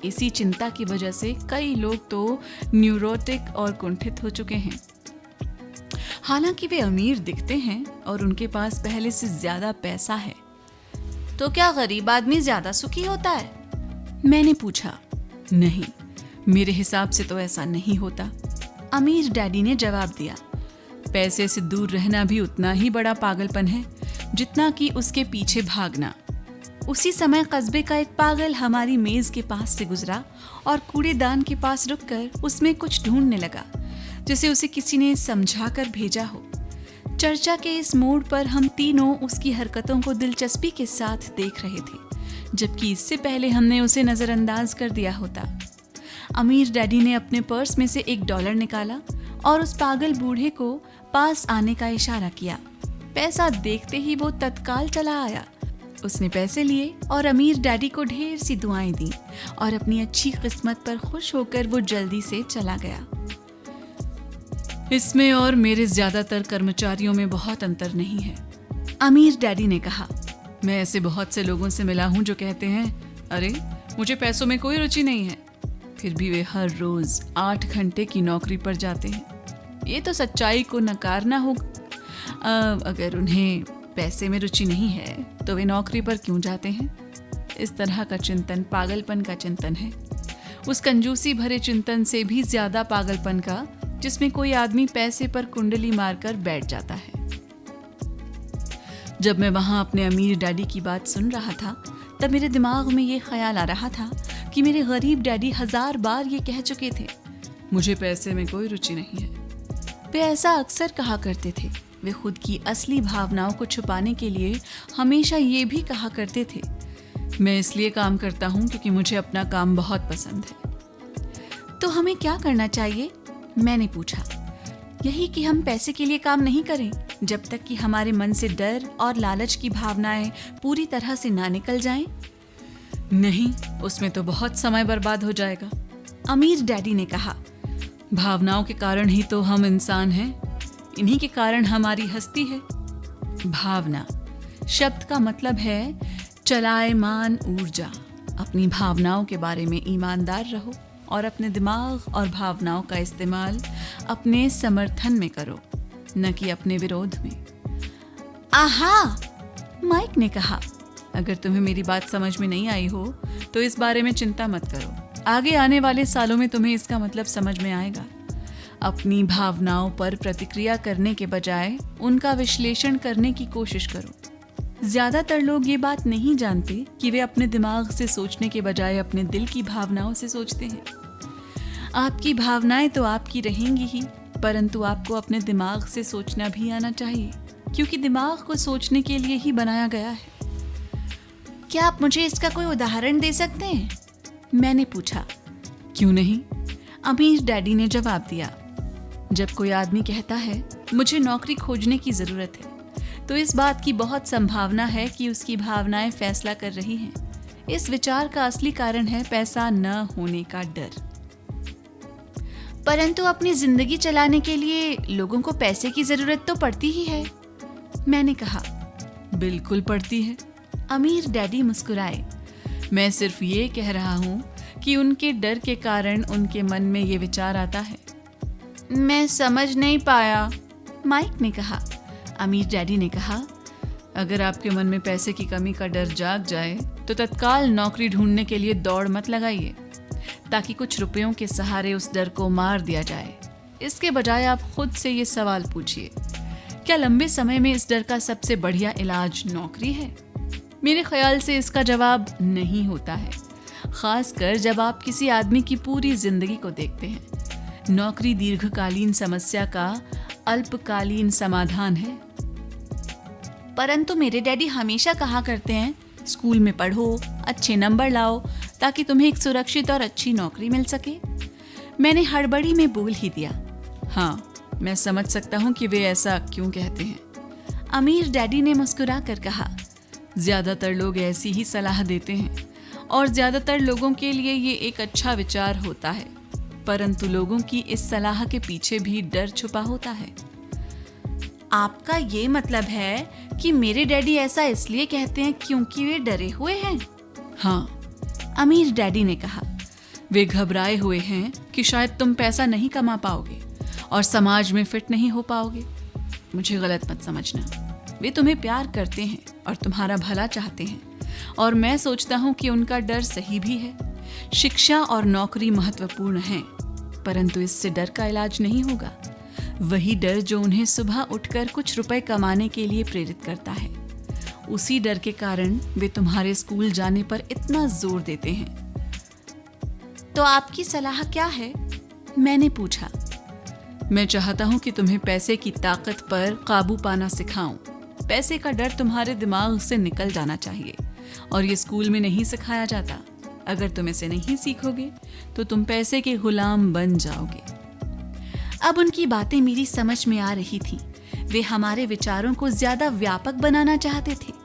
इसी चिंता की वजह से कई लोग तो न्यूरोटिक और कुंठित हो चुके हैं। हालांकि वे अमीर दिखते हैं और उनके पास पहले से ज्यादा पैसा है। तो क्या गरीब आदमी ज्यादा सुखी होता है? मैंने पूछा। नहीं, मेरे हिसाब से तो ऐसा नहीं होता, अमीर डैडी ने जवाब दिया। पैसे से दूर रहना भी उतना ही बड़ा पागलपन है जितना कि उसके पीछे भागना। उसी समय कस्बे का एक पागल हमारी मेज के पास से गुजरा और कूड़ेदान के पास रुककर उसमें कुछ ढूंढने लगा, जैसे उसे किसी ने समझा कर भेजा हो। चर्चा के इस मोड़ पर हम तीनों उसकी हरकतों को दिलचस्पी के साथ देख रहे थे, जबकि इससे पहले हमने उसे नजरअंदाज कर दिया होता। अमीर डैडी ने अपने पर्स में से $1 निकाला और उस पागल बूढ़े को पास आने का इशारा किया। पैसा देखते ही वो तत्काल चला आया। उसने पैसे लिए और अमीर डैडी को ढेर सी दुआएं दी और अपनी अच्छी किस्मत पर खुश होकर वो जल्दी से चला गया। इसमें और मेरे ज्यादातर कर्मचारियों में बहुत अंतर नहीं है, अमीर डैडी ने कहा। मैं ऐसे बहुत से लोगों से मिला हूं जो कहते हैं, अरे मुझे पैसों में कोई रुचि नहीं है, फिर भी वे हर रोज 8 घंटे की नौकरी पर जाते हैं। ये तो सच्चाई को नकारना होगा। अगर उन्हें पैसे में रुचि नहीं है तो वे नौकरी पर क्यों जाते हैं? इस तरह का चिंतन पागलपन का चिंतन है, उस कंजूसी भरे चिंतन से भी ज्यादा पागलपन का जिसमें कोई आदमी पैसे पर कुंडली मारकर बैठ जाता है। जब मैं वहां अपने अमीर डैडी की बात सुन रहा था तब मेरे दिमाग में ये ख्याल आ रहा था कि मेरे गरीब डैडी 1000 बार ये कह चुके थे, मुझे पैसे में कोई रुचि नहीं है। वे ऐसा अक्सर कहा करते थे। वे खुद की असली भावनाओं को छुपाने के लिए हमेशा ये भी कहा करते थे, मैं इसलिए काम करता हूँ क्योंकि मुझे अपना काम बहुत पसंद है। तो हमें क्या करना चाहिए? मैंने पूछा। यही कि हम पैसे के लिए काम नहीं करें जब तक कि हमारे मन से डर और लालच की भावनाएं पूरी तरह से ना निकल जाएं? नहीं, उसमें तो बहुत समय बर्बाद हो जाएगा, अमीर डैडी ने कहा। भावनाओं के कारण ही तो हम इंसान हैं, इन्हीं के कारण हमारी हस्ती है। भावना शब्द का मतलब है चलायमान ऊर्जा। अपनी भावनाओं के बारे में ईमानदार रहो और अपने दिमाग और भावनाओं का इस्तेमाल अपने समर्थन में करो, न कि अपने विरोध में। आहा, माइक ने कहा। अगर तुम्हें मेरी बात समझ में नहीं आई हो तो इस बारे में चिंता मत करो, आगे आने वाले सालों में तुम्हें इसका मतलब समझ में आएगा। अपनी भावनाओं पर प्रतिक्रिया करने के बजाय उनका विश्लेषण करने की कोशिश करो। ज्यादातर लोग ये बात नहीं जानते कि वे अपने दिमाग से सोचने के बजाय अपने दिल की भावनाओं से सोचते हैं। आपकी भावनाएं तो आपकी रहेंगी ही, परंतु आपको अपने दिमाग से सोचना भी आना चाहिए, क्योंकि दिमाग को सोचने के लिए ही बनाया गया है। क्या आप मुझे इसका कोई उदाहरण दे सकते हैं? मैंने पूछा। क्यों नहीं, अमीर डैडी ने जवाब दिया। जब कोई आदमी कहता है मुझे नौकरी खोजने की जरूरत है, तो इस बात की बहुत संभावना है कि उसकी भावनाएं फैसला कर रही हैं। इस विचार का असली कारण है पैसा न होने का डर। परंतु अपनी जिंदगी चलाने के लिए लोगों को पैसे की जरूरत तो पड़ती ही है, मैंने कहा। बिल्कुल पड़ती है, अमीर डैडी मुस्कुराए। मैं सिर्फ ये कह रहा हूँ कि उनके डर के कारण उनके मन में ये विचार आता है। मैं समझ नहीं पाया, माइक ने कहा। अमीर डैडी ने कहा, अगर आपके मन में पैसे की कमी का डर जाग जाए तो तत्काल नौकरी ढूंढने के लिए दौड़ मत लगाइए, ताकि कुछ रुपयों के सहारे उस डर को मार दिया जाए। इसके बजाय आप खुद से ये सवाल पूछिए, क्या लंबे समय में इस डर का सबसे बढ़िया इलाज नौकरी है? मेरे ख्याल से इसका जवाब नहीं होता है, खासकर जब आप किसी आदमी की पूरी जिंदगी को देखते हैं। नौकरी दीर्घकालीन समस्या का अल्पकालीन समाधान है। परंतु मेरे डैडी हमेशा कहा करते हैं, स्कूल में पढ़ो, अच्छे नंबर लाओ, ताकि तुम्हें एक सुरक्षित और अच्छी नौकरी मिल सके। मैंने हड़बड़ी में बोल ही दिया। हाँ, मैं समझ सकता हूँ कि वे ऐसा क्यों कहते हैं, अमीर डैडी ने मुस्कुरा कर कहा। ज्यादातर लोग ऐसी ही सलाह देते हैं और ज्यादातर लोगों के लिए ये एक अच्छा विचार होता है, परंतु लोगों की इस सलाह के पीछे भी डर छुपा होता है। आपका ये मतलब है कि मेरे डैडी ऐसा इसलिए कहते हैं क्योंकि वे डरे हुए हैं? हाँ, अमीर डैडी ने कहा। वे घबराए हुए हैं कि शायद तुम पैसा नहीं कमा पाओगे और समाज में फिट नहीं हो पाओगे। मुझे गलत मत समझना, वे तुम्हें प्यार करते हैं और तुम्हारा भला चाहते हैं, और मैं सोचता हूँ कि उनका डर सही भी है। शिक्षा और नौकरी महत्वपूर्ण हैं, परंतु इससे डर का इलाज नहीं होगा। वही डर जो उन्हें सुबह उठकर कुछ रुपए कमाने के लिए प्रेरित करता है, उसी डर के कारण वे तुम्हारे स्कूल जाने पर इतना जोर देते हैं। तो आपकी सलाह क्या है? मैंने पूछा। मैं चाहता हूँ कि तुम्हें पैसे की ताकत पर काबू पाना सिखाऊं। पैसे का डर तुम्हारे दिमाग से निकल जाना चाहिए और ये स्कूल में नहीं सिखाया जाता। अगर तुम इसे नहीं सीखोगे तो तुम पैसे के गुलाम बन जाओगे। अब उनकी बातें मेरी समझ में आ रही थी। वे हमारे विचारों को ज्यादा व्यापक बनाना चाहते थे।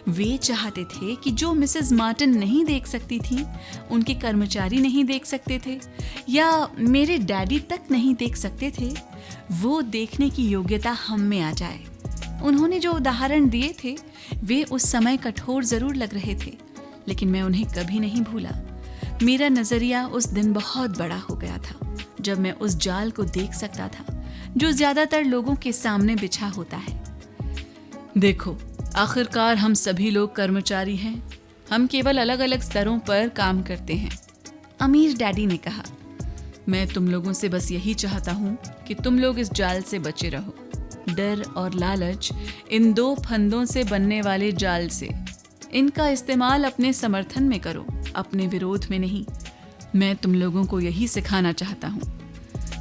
वे चाहते थे कि जो मिसेस मार्टिन नहीं देख सकती थी, उनके कर्मचारी नहीं देख सकते थे या मेरे डैडी तक नहीं देख सकते थे, वो देखने की योग्यता हम में आ जाए। उन्होंने जो उदाहरण दिए थे वे उस समय कठोर जरूर लग रहे थे, लेकिन मैं उन्हें कभी नहीं भूला। मेरा नजरिया उस दिन बहुत बड़ा हो गया था जब मैं उस जाल को देख सकता था जो ज्यादातर लोगों के सामने बिछा होता है। देखो, आखिरकार हम सभी लोग कर्मचारी हैं। हम केवल अलग अलग स्तरों पर काम करते हैं, अमीर डैडी ने कहा। मैं तुम लोगों से बस यही चाहता हूँ कि तुम लोग इस जाल से बचे रहो। डर और लालच, इन दो फंदों से बनने वाले जाल से। इनका इस्तेमाल अपने समर्थन में करो, अपने विरोध में नहीं। मैं तुम लोगों को यही सिखाना चाहता हूँ।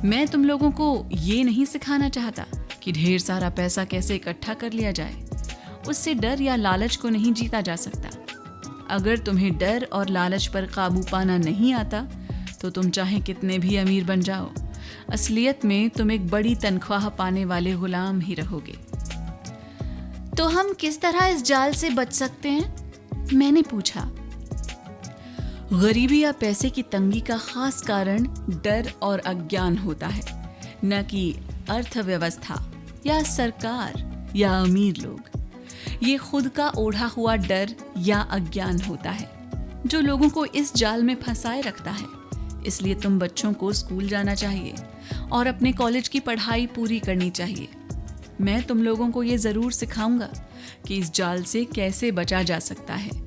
मैं तुम लोगों को ये नहीं सिखाना चाहता कि ढेर सारा पैसा कैसे इकट्ठा कर लिया जाए। उससे डर या लालच को नहीं जीता जा सकता। अगर तुम्हें डर और लालच पर काबू पाना नहीं आता तो तुम चाहे कितने भी अमीर बन जाओ, असलियत में तुम एक बड़ी तनख्वाह पाने वाले गुलाम ही रहोगे। तो हम किस तरह इस जाल से बच सकते हैं? मैंने पूछा। गरीबी या पैसे की तंगी का खास कारण डर और अज्ञान होता है, न कि अर्थव्यवस्था या सरकार या अमीर लोग। ये खुद का ओढ़ा हुआ डर या अज्ञान होता है जो लोगों को इस जाल में फंसाए रखता है। इसलिए तुम बच्चों को स्कूल जाना चाहिए और अपने कॉलेज की पढ़ाई पूरी करनी चाहिए। मैं तुम लोगों को ये जरूर सिखाऊंगा कि इस जाल से कैसे बचा जा सकता है।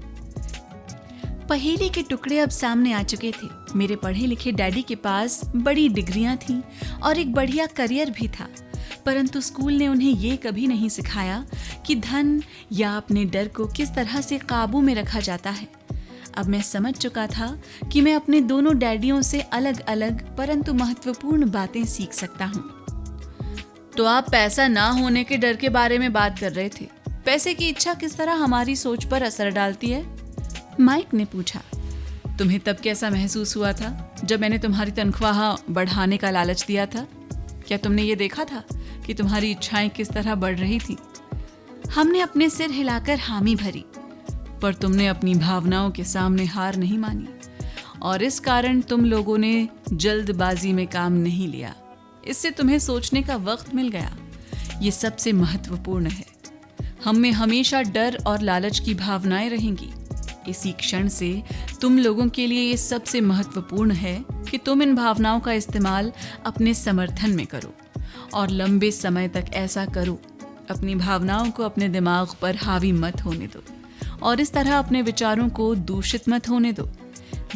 पहेली के टुकड़े अब सामने आ चुके थे। मेरे पढ़े लिखे डैडी के पास बड़ी डिग्रियां थीं और एक बढ़िया करियर भी था, परंतु स्कूल ने उन्हें ये कभी नहीं सिखाया कि धन या अपने डर को किस तरह से काबू में रखा जाता है। अब मैं समझ चुका था कि मैं अपने दोनों डैडियों से अलग अलग परंतु महत्वपूर्ण बातें सीख सकता हूँ। तो आप पैसा ना होने के डर के बारे में बात कर रहे थे। पैसे की इच्छा किस तरह हमारी सोच पर असर डालती है? माइक ने पूछा। तुम्हें तब कैसा महसूस हुआ था जब मैंने तुम्हारी तनख्वाह बढ़ाने का लालच दिया था? क्या तुमने ये देखा था कि तुम्हारी इच्छाएं किस तरह बढ़ रही थी? हमने अपने सिर हिलाकर हामी भरी। पर तुमने अपनी भावनाओं के सामने हार नहीं मानी और इस कारण तुम लोगों ने जल्दबाजी में काम नहीं लिया। इससे तुम्हें सोचने का वक्त मिल गया। ये सबसे महत्वपूर्ण है। हम में हमेशा डर और लालच की भावनाएं रहेंगी। इसी क्षण से तुम लोगों के लिए ये सबसे महत्वपूर्ण है कि तुम इन भावनाओं का इस्तेमाल अपने समर्थन में करो और लंबे समय तक ऐसा करो। अपनी भावनाओं को अपने दिमाग पर हावी मत होने दो और इस तरह अपने विचारों को दूषित मत होने दो।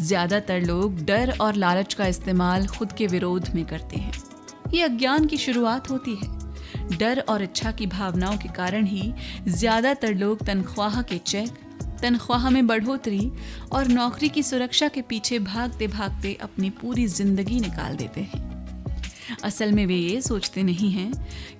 ज्यादातर लोग डर और लालच का इस्तेमाल खुद के विरोध में करते हैं। ये अज्ञान की शुरुआत होती है। डर और इच्छा की भावनाओं के कारण ही ज्यादातर लोग तनख्वाह के चेक, तनख्वाह में बढ़ोतरी और नौकरी की सुरक्षा के पीछे भागते भागते अपनी पूरी जिंदगी निकाल देते हैं। असल में वे ये सोचते नहीं हैं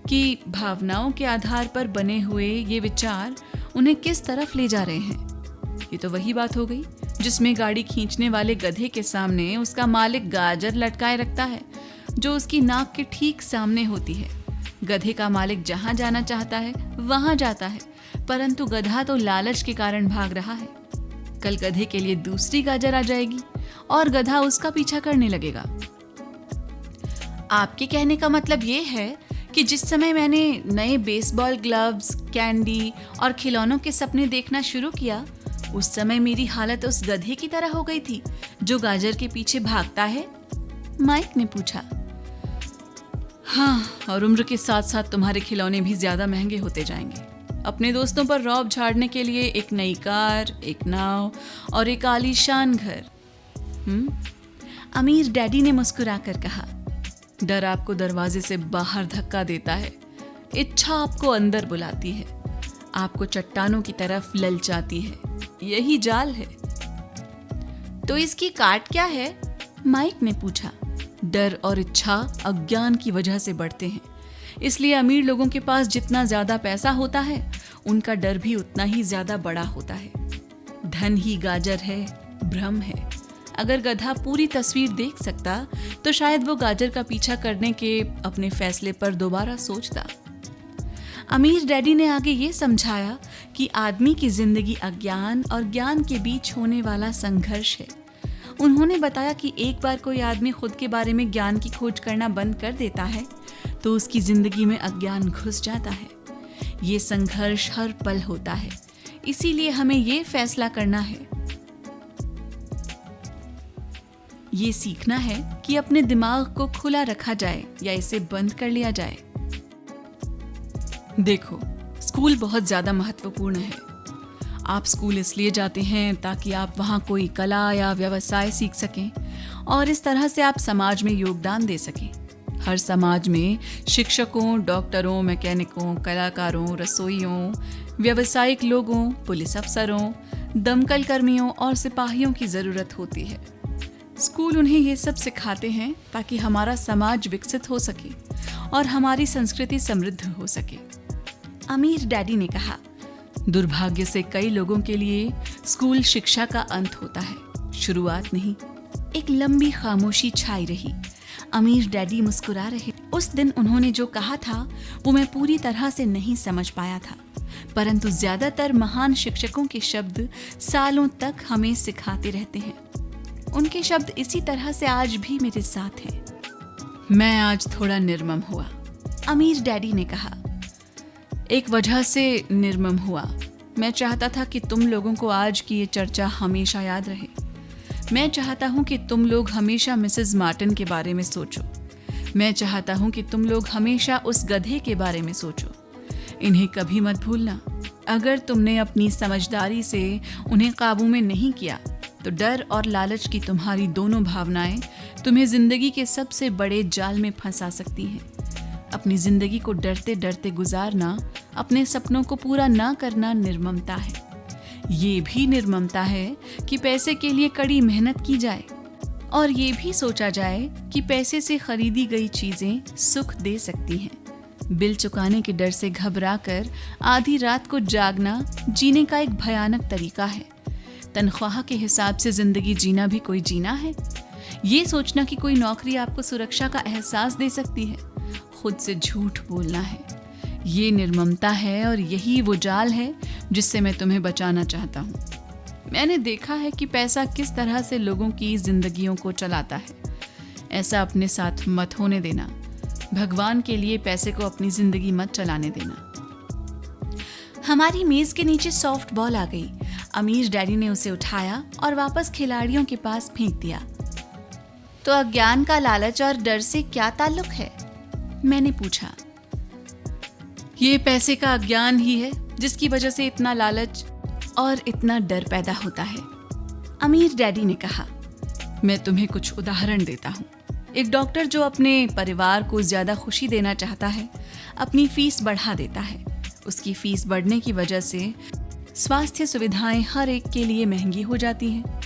कि भावनाओं के आधार पर बने हुए ये विचार उन्हें किस तरफ ले जा रहे हैं। ये तो वही बात हो गई जिसमें गाड़ी खींचने वाले गधे के सामने उसका मालिक गाजर लटकाए रखता है जो उसकी नाक के ठीक सामने होती है। गधे का मालिक जहां जाना चाहता है वहां जाता है, परंतु गधा तो लालच के कारण भाग रहा है। कल गधे के लिए दूसरी गाजर आ जाएगी और गधा उसका पीछा करने लगेगा। आपके कहने का मतलब ये है कि जिस समय मैंने नए बेसबॉल ग्लव्स, कैंडी और खिलौनों के सपने देखना शुरू किया, उस समय मेरी हालत उस गधे की तरह हो गई थी जो गाजर के पीछे भागता है? माइक ने पूछा। हाँ, और उम्र के साथ साथ तुम्हारे खिलौने भी ज्यादा महंगे होते जाएंगे। अपने दोस्तों पर रौब झाड़ने के लिए एक नई कार, एक नाव और एक आलीशान घर। अमीर डैडी ने मुस्कुराकर कहा। डर आपको दरवाजे से बाहर धक्का देता है। इच्छा आपको अंदर बुलाती है, आपको चट्टानों की तरफ ललचाती है। यही जाल है। तो इसकी काट क्या है? माइक ने पूछा। डर और इच्छा अज्ञान की वजह से बढ़ते हैं। इसलिए अमीर लोगों के पास जितना ज्यादा पैसा होता है, उनका डर भी उतना ही ज्यादा बड़ा होता है। धन ही गाजर है, भ्रम है। अगर गधा पूरी तस्वीर देख सकता तो शायद वो गाजर का पीछा करने के अपने फैसले पर दोबारा सोचता। अमीर डैडी ने आगे ये समझाया कि आदमी की जिंदगी अज्ञान और ज्ञान के बीच होने वाला संघर्ष है। उन्होंने बताया कि एक बार कोई आदमी खुद के बारे में ज्ञान की खोज करना बंद कर देता है तो उसकी जिंदगी में अज्ञान घुस जाता है। ये संघर्ष हर पल होता है, इसीलिए हमें ये फैसला करना है, ये सीखना है कि अपने दिमाग को खुला रखा जाए या इसे बंद कर लिया जाए। देखो, स्कूल बहुत ज्यादा महत्वपूर्ण है। आप स्कूल इसलिए जाते हैं ताकि आप वहाँ कोई कला या व्यवसाय सीख सकें और इस तरह से आप समाज में योगदान दे सकें। हर समाज में शिक्षकों, डॉक्टरों, मैकेनिकों, कलाकारों, रसोइयों, व्यावसायिक लोगों, पुलिस अफसरों, दमकल कर्मियों और सिपाहियों की जरूरत होती है। स्कूल उन्हें ये सब सिखाते हैं ताकि हमारा समाज विकसित हो सके और हमारी संस्कृति समृद्ध हो सके। अमीर डैडी ने कहा, दुर्भाग्य से कई लोगों के लिए स्कूल शिक्षा का अंत होता है, शुरुआत नहीं। एक लंबी खामोशी छाई रही। अमीर डैडी मुस्कुरा रहे। उस दिन उन्होंने जो कहा था वो मैं पूरी तरह से नहीं समझ पाया था, परंतु ज्यादातर महान शिक्षकों के शब्द सालों तक हमें सिखाते रहते हैं। उनके शब्द इसी तरह से आज भी मेरे साथ हैं। मैं आज थोड़ा निर्मम हुआ, अमीर डैडी ने कहा। एक वजह से निर्मम हुआ। मैं चाहता था कि तुम लोगों को आज की ये चर्चा हमेशा याद रहे। मैं चाहता हूँ कि तुम लोग हमेशा मिसेस मार्टिन के बारे में सोचो। मैं चाहता हूँ कि तुम लोग हमेशा उस गधे के बारे में सोचो। इन्हें कभी मत भूलना। अगर तुमने अपनी समझदारी से उन्हें काबू में नहीं किया तो डर और लालच की तुम्हारी दोनों भावनाएं तुम्हें जिंदगी के सबसे बड़े जाल में फंसा सकती हैं। अपनी जिंदगी को डरते डरते गुजारना, अपने सपनों को पूरा ना करना निर्ममता है। ये भी निर्ममता है कि पैसे के लिए कड़ी मेहनत की जाए और ये भी सोचा जाए कि पैसे से खरीदी गई चीजें सुख दे सकती हैं। बिल चुकाने के डर से घबराकर आधी रात को जागना जीने का एक भयानक तरीका है। तनख्वाह के हिसाब से जिंदगी जीना भी कोई जीना है। ये सोचना कि कोई नौकरी आपको सुरक्षा का एहसास दे सकती है, खुद से झूठ बोलना है। ये निर्ममता है और यही वो जाल है जिससे मैं तुम्हें बचाना चाहता हूँ। मैंने देखा है कि पैसा किस तरह से लोगों की जिंदगियों को चलाता है। ऐसा अपने साथ मत होने देना। भगवान के लिए पैसे को अपनी जिंदगी मत चलाने देना। हमारी मेज के नीचे सॉफ्ट बॉल आ गई। अमीर डैडी ने उसे उठाया और वापस खिलाड़ियों के पास फेंक दिया। तो अज्ञान का लालच और डर से क्या ताल्लुक है? मैंने पूछा। ये पैसे का अज्ञान ही है जिसकी वजह से इतना लालच और इतना डर पैदा होता है, अमीर डैडी ने कहा। मैं तुम्हें कुछ उदाहरण देता हूँ। एक डॉक्टर जो अपने परिवार को ज्यादा खुशी देना चाहता है, अपनी फीस बढ़ा देता है। उसकी फीस बढ़ने की वजह से स्वास्थ्य सुविधाएं हर एक के लिए महंगी हो जाती हैं।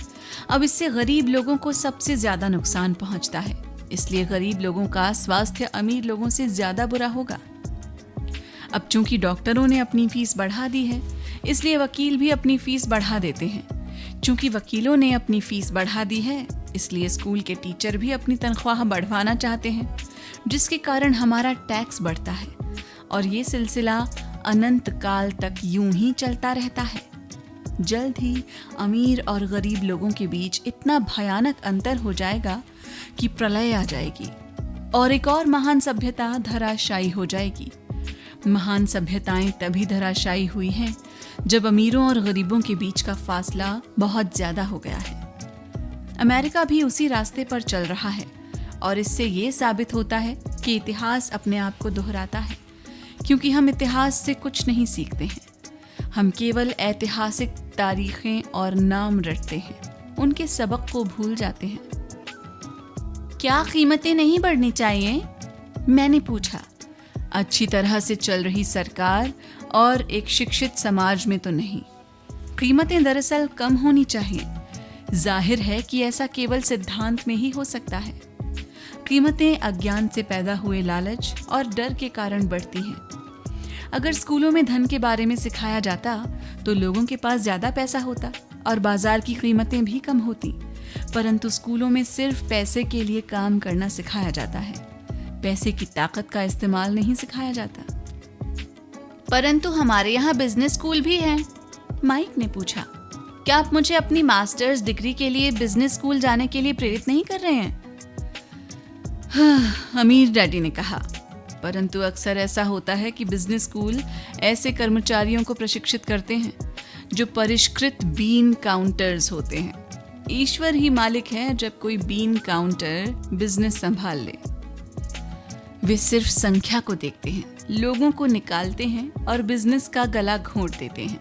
अब इससे गरीब लोगों को सबसे ज्यादा नुकसान पहुंचता है। इसलिए गरीब लोगों का स्वास्थ्य अमीर लोगों से ज्यादा बुरा होगा। अब चूंकि डॉक्टरों ने अपनी फीस बढ़ा दी है, इसलिए वकील भी अपनी फीस बढ़ा देते हैं। चूंकि वकीलों ने अपनी फीस बढ़ा दी है, इसलिए स्कूल के टीचर भी अपनी तनख्वाह बढ़वाना चाहते हैं, जिसके कारण हमारा टैक्स बढ़ता है और ये सिलसिला अनंत काल तक यूं ही चलता रहता है। जल्द ही अमीर और गरीब लोगों के बीच इतना भयानक अंतर हो जाएगा कि प्रलय आ जाएगी और एक और महान सभ्यता धराशायी हो जाएगी। महान सभ्यताएं तभी धराशायी हुई हैं जब अमीरों और गरीबों के बीच का फासला बहुत ज्यादा हो गया है। अमेरिका भी उसी रास्ते पर चल रहा है और इससे ये साबित होता है कि इतिहास अपने आप को दोहराता है, क्योंकि हम इतिहास से कुछ नहीं सीखते हैं। हम केवल ऐतिहासिक तारीखें और नाम रटते हैं, उनके सबक को भूल जाते हैं। क्या कीमतें नहीं बढ़नी चाहिए? मैंने पूछा। अच्छी तरह से चल रही सरकार और एक शिक्षित समाज में तो नहीं। कीमतें दरअसल कम होनी चाहिए। जाहिर है कि ऐसा केवल सिद्धांत में ही हो सकता है। कीमतें अज्ञान से पैदा हुए लालच और डर के कारण बढ़ती हैं। अगर स्कूलों में धन के बारे में सिखाया जाता तो लोगों के पास ज्यादा पैसा होता और बाजार की कीमतें भी कम होती, परंतु स्कूलों में सिर्फ पैसे के लिए काम करना सिखाया जाता है, पैसे की ताकत का इस्तेमाल नहीं सिखाया जाता। परंतु हमारे यहाँ बिजनेस स्कूल भी है, माइक ने पूछा। क्या आप मुझे अपनी मास्टर्स डिग्री के लिए बिजनेस स्कूल जाने के लिए प्रेरित नहीं कर रहे हैं? अमीर डैडी ने कहा, परंतु अक्सर ऐसा होता है कि बिजनेस स्कूल ऐसे कर्मचारियों को प्रशिक्षित करते हैं जो परिष्कृत बीन काउंटर्स होते हैं। ईश्वर ही मालिक है जब कोई बीन काउंटर बिजनेस संभाल ले। वे सिर्फ संख्या को देखते हैं, लोगों को निकालते हैं और बिजनेस का गला घोंट देते हैं।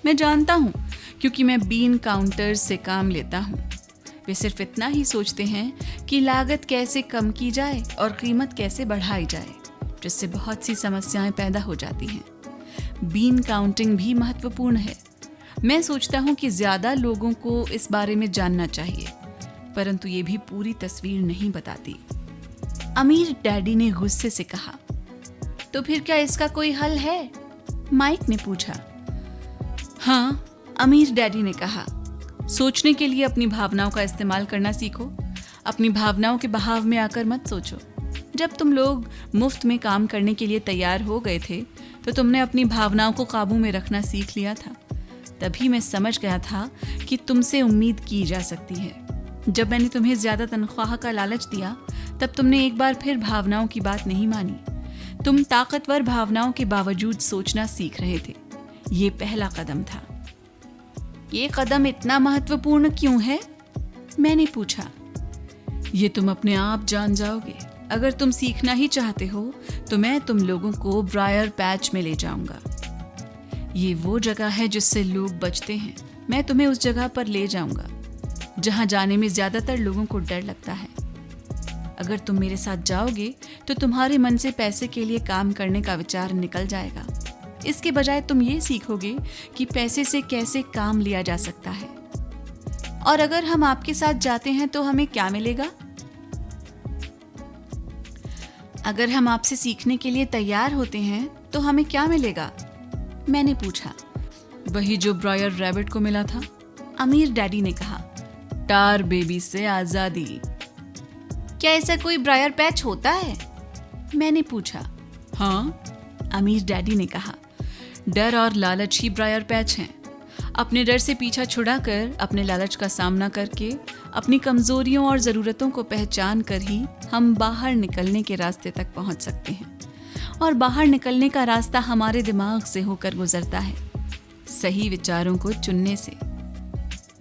मैं जानता हूँ क्योंकि मैं बीन काउंटर्स से काम लेता हूँ। वे सिर्फ इतना ही सोचते हैं कि लागत कैसे कम की जाए और कीमत कैसे बढ़ाई जाए, जिससे बहुत सी समस्याएं पैदा हो जाती हैं। बीन काउंटिंग भी महत्वपूर्ण है। मैं सोचता हूँ कि ज्यादा लोगों को इस बारे में जानना चाहिए, परंतु ये भी पूरी तस्वीर नहीं बताती। अमीर डैडी ने गुस्से से कहा। तो फिर क्या इसका कोई हल है? माइक ने पूछा। हाँ, अमीर डैडी ने कहा, सोचने के लिए अपनी भावनाओं का इस्तेमाल करना सीखो। अपनी भावनाओं के बहाव में आकर मत सोचो। जब तुम लोग मुफ्त में काम करने के लिए तैयार हो गए थे तो तुमने अपनी भावनाओं को काबू में रखना सीख लिया था। तभी मैं समझ गया था कि तुमसे उम्मीद की जा सकती है। जब मैंने तुम्हें ज्यादा तनख्वाह का लालच दिया तब तुमने एक बार फिर भावनाओं की बात नहीं मानी। तुम ताकतवर भावनाओं के बावजूद सोचना सीख रहे थे। ये पहला कदम था। ये कदम इतना महत्वपूर्ण क्यों है? मैंने पूछा। ये तुम अपने आप जान जाओगे। अगर तुम सीखना ही चाहते हो तो मैं तुम लोगों को ब्रायर पैच में ले जाऊंगा। ये वो जगह है जिससे लोग बचते हैं। मैं तुम्हें उस जगह पर ले जाऊंगा जहां जाने में ज्यादातर लोगों को डर लगता है। अगर तुम मेरे साथ जाओगे तो तुम्हारे मन से पैसे के लिए काम करने का विचार निकल जाएगा। इसके बजाय तुम ये सीखोगे कि पैसे से कैसे काम लिया जा सकता है। और अगर हम आपके साथ जाते हैं तो हमें क्या मिलेगा? अगर हम आपसे सीखने के लिए तैयार होते हैं तो हमें क्या मिलेगा? मैंने पूछा। वही जो ब्रायर रैबिट को मिला था, अमीर डैडी ने कहा। टार बेबी से आजादी। क्या ऐसा कोई ब्रायर पैच होता है? मैंने पूछा। हाँ, अमीर डैडी ने कहा। डर और लालच ही ब्रायर पैच हैं। अपने डर से पीछा छुड़ाकर, अपने लालच का सामना करके, अपनी कमजोरियों और ज़रूरतों को पहचान कर ही हम बाहर निकलने के रास्ते तक पहुंच सकते हैं। और बाहर निकलने का रास्ता हमारे दिमाग से होकर गुजरता है, सही विचारों को चुनने से।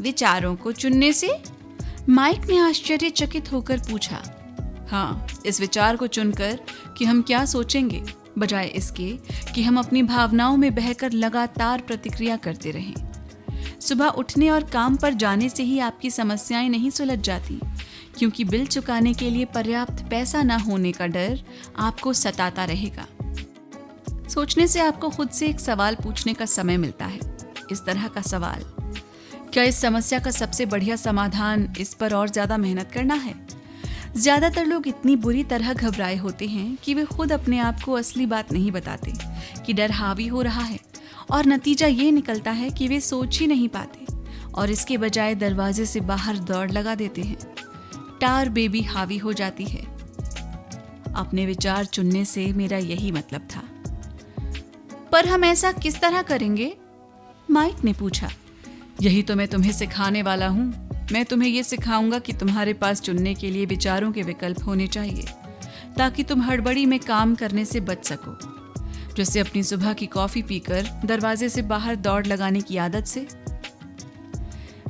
विचारों को चुनने से? माइक ने आश्चर्यचकित होकर पूछा। हाँ, इस विचार को चुनकर कि हम क्या सोचेंगे, बजाय इसके कि हम अपनी भावनाओं में बहकर लगातार प्रतिक्रिया करते रहें। सुबह उठने और काम पर जाने से ही आपकी समस्याएं नहीं सुलझ जाती, क्योंकि बिल चुकाने के लिए पर्याप्त पैसा न होने का डर आपको सताता रहेगा। सोचने से आपको खुद से एक सवाल पूछने का समय मिलता है। इस तरह का सवाल, क्या इस समस्या का सबसे बढ़िया समाधान इस पर और ज्यादा मेहनत करना है? ज्यादातर लोग इतनी बुरी तरह घबराए होते हैं कि वे खुद अपने आप को असली बात नहीं बताते कि डर हावी हो रहा है, और नतीजा ये निकलता है कि वे सोच ही नहीं पाते और इसके बजाय दरवाजे से बाहर दौड़ लगा देते हैं। टार बेबी हावी हो जाती है। अपने विचार चुनने से मेरा यही मतलब था। पर हम ऐसा किस तरह करेंगे? माइक ने पूछा। यही तो मैं तुम्हें सिखाने वाला हूँ। मैं तुम्हें ये सिखाऊंगा कि तुम्हारे पास चुनने के लिए विचारों के विकल्प होने चाहिए, ताकि तुम हड़बड़ी में काम करने से बच सको। जैसे अपनी सुबह की कॉफी पीकर दरवाजे से बाहर दौड़ लगाने की आदत से।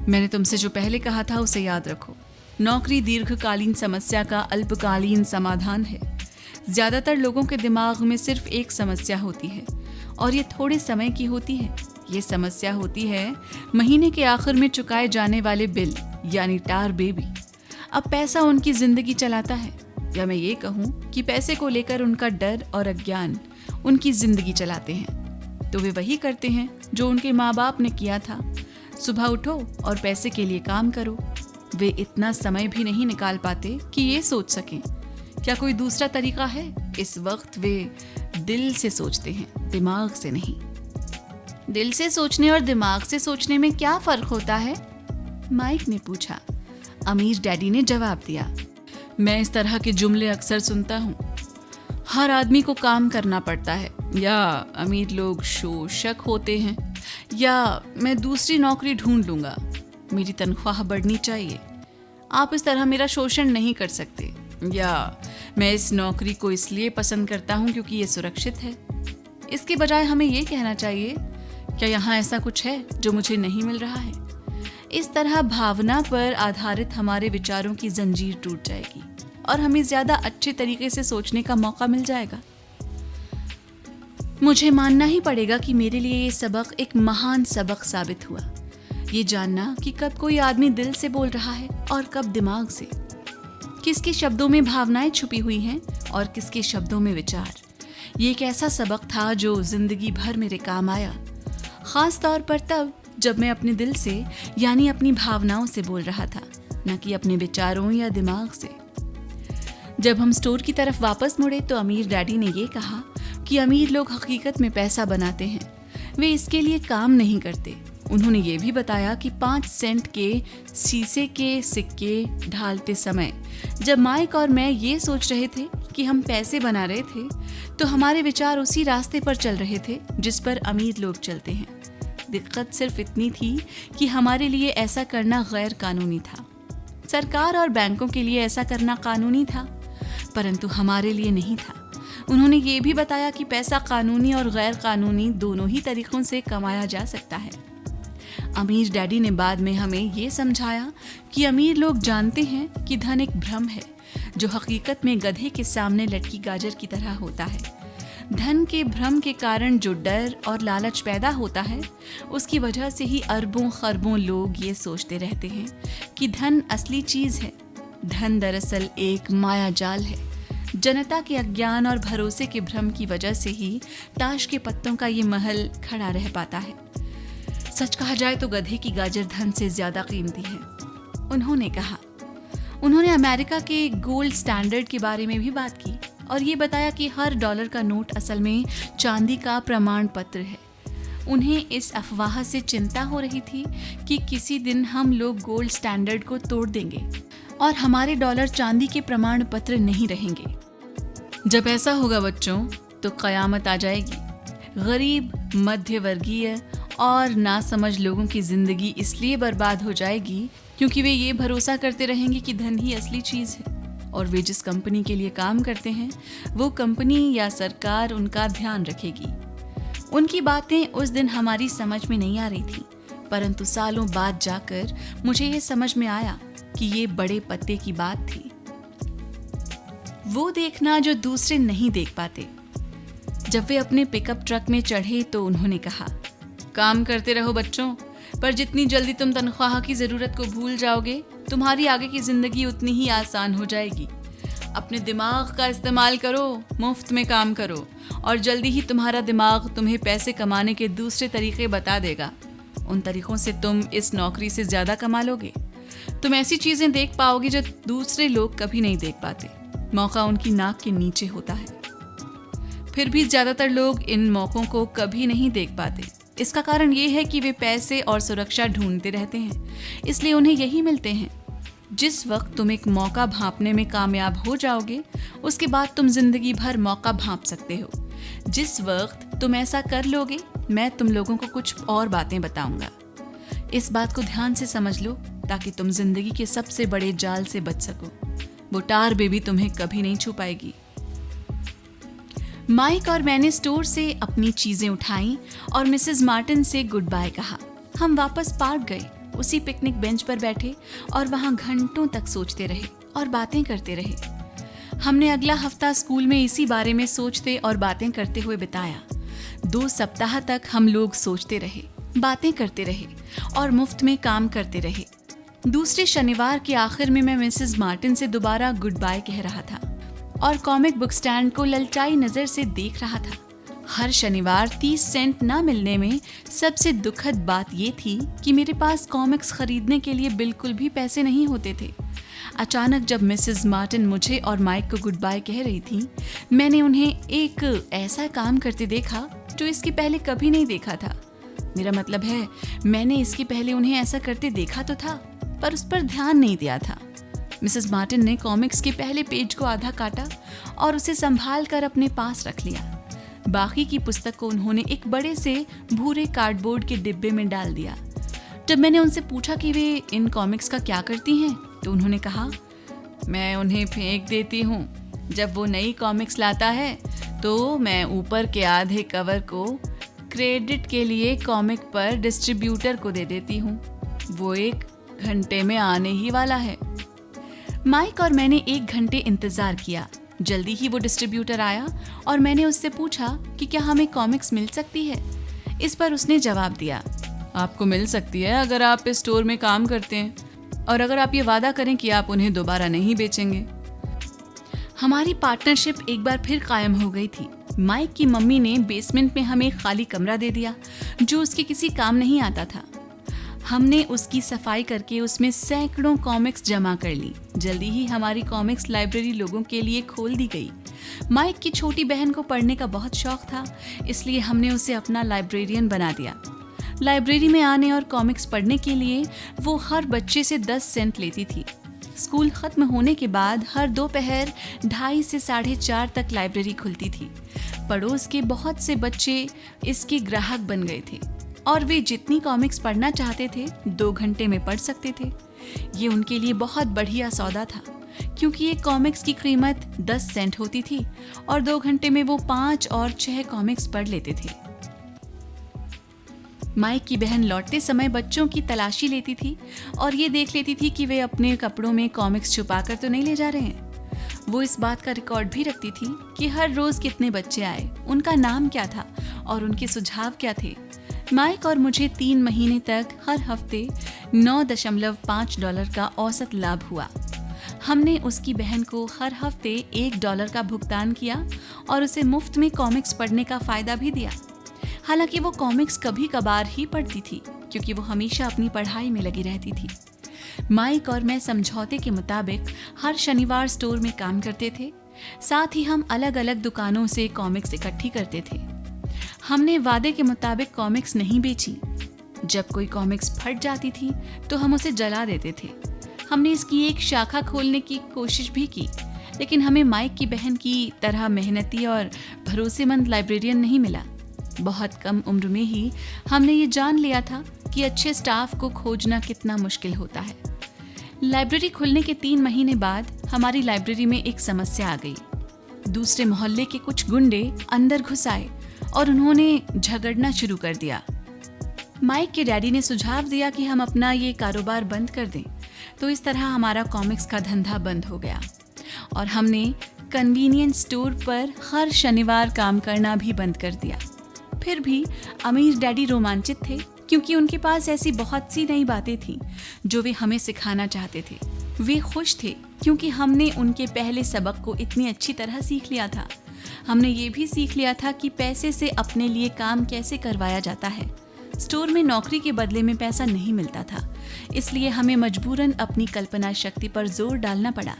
मैंने तुमसे जो पहले कहा था उसे याद रखो। नौकरी दीर्घकालीन समस्या का अल्पकालीन समाधान है। ज्यादातर लोगों के दिमाग में सिर्फ एक समस्या होती है और ये थोड़े समय की होती है। ये समस्या होती है महीने के आखिर में चुकाए जाने वाले बिल, यानी टार बेबी। अब पैसा उनकी जिंदगी चलाता है, या मैं ये कहूँ कि पैसे को लेकर उनका डर और अज्ञान उनकी जिंदगी चलाते हैं। तो वे वही करते हैं जो उनके माँ बाप ने किया था। सुबह उठो और पैसे के लिए काम करो। वे इतना समय भी नहीं निकाल पाते कि ये सोच सकें क्या कोई दूसरा तरीका है? इस वक्त वे दिल से सोचते हैं, दिमाग से नहीं। दिल से सोचने और दिमाग से सोचने में क्या फर्क होता है? माइक ने पूछा। अमीर डैडी ने जवाब दिया। मैं इस तरह के जुमले अक्सर सुनता हूँ। हर आदमी को काम करना पड़ता है, या अमीर लोग शोषक होते हैं, या मैं दूसरी नौकरी ढूंढ लूँगा, मेरी तनख्वाह बढ़नी चाहिए, आप इस तरह मेरा शोषण नहीं कर सकते, या मैं इस नौकरी को इसलिए पसंद करता हूँ क्योंकि ये सुरक्षित है। इसके बजाय हमें ये कहना चाहिए, क्या यहाँ ऐसा कुछ है जो मुझे नहीं मिल रहा है? इस तरह भावना पर आधारित हमारे विचारों की जंजीर टूट जाएगी और हमें ज्यादा अच्छे तरीके से सोचने का मौका मिल जाएगा। मुझे मानना ही पड़ेगा कि मेरे लिए ये सबक एक महान सबक साबित हुआ। ये जानना कि कब कोई आदमी दिल से बोल रहा है और कब दिमाग से, किसके शब्दों में भावनाएं छुपी हुई हैं और किसके शब्दों में विचार। ये एक ऐसा सबक था जो जिंदगी भर मेरे काम आया, खास तौर पर तब जब मैं अपने दिल से यानी अपनी भावनाओं से बोल रहा था, न कि अपने विचारों या दिमाग से। जब हम स्टोर की तरफ वापस मुड़े तो अमीर डैडी ने ये कहा कि अमीर लोग हकीकत में पैसा बनाते हैं, वे इसके लिए काम नहीं करते। उन्होंने ये भी बताया कि 5 सेंट के शीशे के सिक्के ढालते समय जब माइक और मैं ये सोच रहे थे कि हम पैसे बना रहे थे, तो हमारे विचार उसी रास्ते पर चल रहे थे जिस पर अमीर लोग चलते हैं। दिक्कत सिर्फ इतनी थी कि हमारे लिए ऐसा करना गैर कानूनी था। सरकार और बैंकों के लिए ऐसा करना कानूनी था, परंतु हमारे लिए नहीं था। उन्होंने ये भी बताया कि पैसा कानूनी और गैर कानूनी दोनों ही तरीकों से कमाया जा सकता है। अमीर डैडी ने बाद में हमें ये समझाया कि अमीर लोग जानते हैं कि धन एक भ्रम है जो हकीकत में गधे के सामने लटकी गाजर की तरह होता है। धन के भ्रम के कारण जो डर और लालच पैदा होता है, उसकी वजह से ही अरबों खरबों लोग ये सोचते रहते हैं कि धन असली चीज है। धन दरअसल एक माया जाल है। जनता के अज्ञान और भरोसे के भ्रम की वजह से ही ताश के पत्तों का ये महल खड़ा रह पाता है। सच कहा जाए तो गधे की गाजर धन से ज्यादा कीमती है, उन्होंने कहा। उन्होंने अमेरिका के गोल्ड स्टैंडर्ड के बारे में भी बात की और ये बताया कि हर डॉलर का नोट असल में चांदी का प्रमाण पत्र है। उन्हें इस अफवाह से चिंता हो रही थी कि किसी दिन हम लोग गोल्ड स्टैंडर्ड को तोड़ देंगे और हमारे डॉलर चांदी के प्रमाण पत्र नहीं रहेंगे। जब ऐसा होगा बच्चों, तो कयामत आ जाएगी। गरीब, मध्य वर्गीय और नासमझ लोगों की जिंदगी इसलिए बर्बाद हो जाएगी क्योंकि वे ये भरोसा करते रहेंगे कि धन ही असली चीज है और वे जिस कंपनी के लिए काम करते हैं वो कंपनी या सरकार उनका ध्यान रखेगी। उनकी बातें उस दिन हमारी समझ में नहीं आ रही थी, परंतु सालों बाद जाकर मुझे ये समझ में आया कि ये बड़े पत्ते की बात थी। वो देखना जो दूसरे नहीं देख पाते। जब वे अपने पिकअप ट्रक में चढ़े तो उन्होंने कहा, काम करते रहो बच्चों, पर जितनी जल्दी तुम तनख्वाह की ज़रूरत को भूल जाओगे, तुम्हारी आगे की ज़िंदगी उतनी ही आसान हो जाएगी। अपने दिमाग का इस्तेमाल करो, मुफ्त में काम करो और जल्दी ही तुम्हारा दिमाग तुम्हें पैसे कमाने के दूसरे तरीके बता देगा। उन तरीकों से तुम इस नौकरी से ज़्यादा कमा लोगे। तुम ऐसी चीज़ें देख पाओगे जो दूसरे लोग कभी नहीं देख पाते। मौका उनकी नाक के नीचे होता है। फिर भी ज़्यादातर लोग इन मौक़ों को कभी नहीं देख पाते। इसका कारण ये है कि वे पैसे और सुरक्षा ढूंढते रहते हैं, इसलिए उन्हें यही मिलते हैं। जिस वक्त तुम एक मौका भांपने में कामयाब हो जाओगे, उसके बाद तुम जिंदगी भर मौका भांप सकते हो। जिस वक्त तुम ऐसा कर लोगे, मैं तुम लोगों को कुछ और बातें बताऊंगा। इस बात को ध्यान से समझ लो ताकि तुम जिंदगी के सबसे बड़े जाल से बच सको। वो टार बेबी तुम्हें कभी नहीं छू पाएगी। माइक और मैंने स्टोर से अपनी चीजें उठाईं और मिसेस मार्टिन से गुड बाय कहा। हम वापस पार्क गए, उसी पिकनिक बेंच पर बैठे और वहां घंटों तक सोचते रहे और बातें करते रहे। हमने अगला हफ्ता स्कूल में इसी बारे में सोचते और बातें करते हुए बिताया। 2 सप्ताह तक हम लोग सोचते रहे, बातें करते रहे और मुफ्त में काम करते रहे। दूसरे शनिवार के आखिर में मैं मिसेस मार्टिन से दोबारा गुड बाय कह रहा था और कॉमिक बुक स्टैंड को ललचाई नजर से देख रहा था। हर शनिवार 30 सेंट ना मिलने में सबसे दुखद बात ये थी कि मेरे पास कॉमिक्स खरीदने के लिए बिल्कुल भी पैसे नहीं होते थे। अचानक जब मिसेस मार्टिन मुझे और माइक को गुड बाय कह रही थी, मैंने उन्हें एक ऐसा काम करते देखा जो इसके पहले कभी नहीं देखा था। मेरा मतलब है, मैंने इसके पहले उन्हें ऐसा करते देखा तो था, पर उस पर ध्यान नहीं दिया था। मिसेस मार्टिन ने कॉमिक्स के पहले पेज को आधा काटा और उसे संभाल कर अपने पास रख लिया। बाकी की पुस्तक को उन्होंने एक बड़े से भूरे कार्डबोर्ड के डिब्बे में डाल दिया। जब मैंने उनसे पूछा कि वे इन कॉमिक्स का क्या करती हैं, तो उन्होंने कहा, मैं उन्हें फेंक देती हूँ। जब वो नई कॉमिक्स लाता है तो मैं ऊपर के आधे कवर को क्रेडिट के लिए कॉमिक पर डिस्ट्रीब्यूटर को दे देती हूँ। वो 1 घंटे में आने ही वाला है। माइक और मैंने 1 घंटे इंतजार किया। जल्दी ही वो डिस्ट्रीब्यूटर आया और मैंने उससे पूछा कि क्या हमें कॉमिक्स मिल सकती है। इस पर उसने जवाब दिया, आपको मिल सकती है अगर आप इस स्टोर में काम करते हैं और अगर आप ये वादा करें कि आप उन्हें दोबारा नहीं बेचेंगे। हमारी पार्टनरशिप एक बार फिर कायम हो गई थी। माइक की मम्मी ने बेसमेंट में हमें एक खाली कमरा दे दिया जो उसके किसी काम नहीं आता था। हमने उसकी सफाई करके उसमें सैकड़ों कॉमिक्स जमा कर ली। जल्दी ही हमारी कॉमिक्स लाइब्रेरी लोगों के लिए खोल दी गई। माइक की छोटी बहन को पढ़ने का बहुत शौक था, इसलिए हमने उसे अपना लाइब्रेरियन बना दिया। लाइब्रेरी में आने और कॉमिक्स पढ़ने के लिए वो हर बच्चे से 10 सेंट लेती थी। स्कूल खत्म होने के बाद हर दोपहर 2:30 से 4:30 तक लाइब्रेरी खुलती थी। पड़ोस के बहुत से बच्चे इसके ग्राहक बन गए थे और वे जितनी कॉमिक्स पढ़ना चाहते थे 2 घंटे में पढ़ सकते थे। ये उनके लिए बहुत बढ़िया सौदा था, क्योंकि एक कॉमिक्स की कीमत 10 सेंट होती थी और 2 घंटे में वो 5 और 6 कॉमिक्स पढ़ लेते थे। माइक की बहन लौटते समय बच्चों की तलाशी लेती थी और ये देख लेती थी कि वे अपने कपड़ों में कॉमिक्स छुपा कर तो नहीं ले जा रहे हैं। वो इस बात का रिकॉर्ड भी रखती थी कि हर रोज कितने बच्चे आए, उनका नाम क्या था और उनके सुझाव क्या थे। माइक और मुझे 3 महीने तक हर हफ्ते $9.5 का औसत लाभ हुआ। हमने उसकी बहन को हर हफ्ते $1 का भुगतान किया और उसे मुफ्त में कॉमिक्स पढ़ने का फायदा भी दिया। हालांकि वो कॉमिक्स कभी कभार ही पढ़ती थी, क्योंकि वो हमेशा अपनी पढ़ाई में लगी रहती थी। माइक और मैं समझौते के मुताबिक हर शनिवार स्टोर में काम करते थे। साथ ही हम अलग अलग दुकानों से कॉमिक्स इकट्ठी करते थे। हमने वादे के मुताबिक कॉमिक्स नहीं बेची। जब कोई कॉमिक्स फट जाती थी तो हम उसे जला देते थे। हमने इसकी एक शाखा खोलने की कोशिश भी की, लेकिन हमें माइक की बहन की तरह मेहनती और भरोसेमंद लाइब्रेरियन नहीं मिला। बहुत कम उम्र में ही हमने ये जान लिया था कि अच्छे स्टाफ को खोजना कितना मुश्किल होता है। लाइब्रेरी खुलने के 3 महीने बाद हमारी लाइब्रेरी में एक समस्या आ गई। दूसरे मोहल्ले के कुछ गुंडे अंदर घुस आए और उन्होंने झगड़ना शुरू कर दिया। माइक के डैडी ने सुझाव दिया कि हम अपना ये कारोबार बंद कर दें, तो इस तरह हमारा कॉमिक्स का धंधा बंद हो गया और हमने कन्वीनियंस स्टोर पर हर शनिवार काम करना भी बंद कर दिया। फिर भी अमीर डैडी रोमांचित थे, क्योंकि उनके पास ऐसी बहुत सी नई बातें थीं जो वे हमें सिखाना चाहते थे। वे खुश थे क्योंकि हमने उनके पहले सबक को इतनी अच्छी तरह सीख लिया था। हमने ये भी सीख लिया था कि पैसे से अपने लिए काम कैसे करवाया जाता है। स्टोर में नौकरी के बदले में पैसा नहीं मिलता था, इसलिए हमें मजबूरन अपनी कल्पना शक्ति पर जोर डालना पड़ा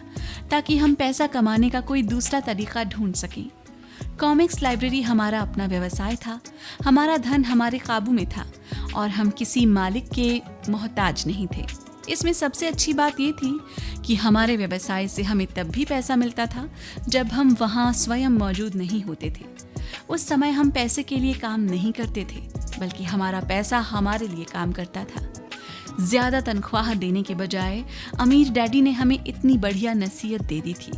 ताकि हम पैसा कमाने का कोई दूसरा तरीका ढूंढ सकें। कॉमिक्स लाइब्रेरी हमारा अपना व्यवसाय था। हमारा धन हमारे काबू में था और हम किसी मालिक के मोहताज नहीं थे। इसमें सबसे अच्छी बात ये थी कि हमारे व्यवसाय से हमें तब भी पैसा मिलता था जब हम वहाँ स्वयं मौजूद नहीं होते थे। उस समय हम पैसे के लिए काम नहीं करते थे, बल्कि हमारा पैसा हमारे लिए काम करता था। ज्यादा तनख्वाह देने के बजाय अमीर डैडी ने हमें इतनी बढ़िया नसीहत दे दी थी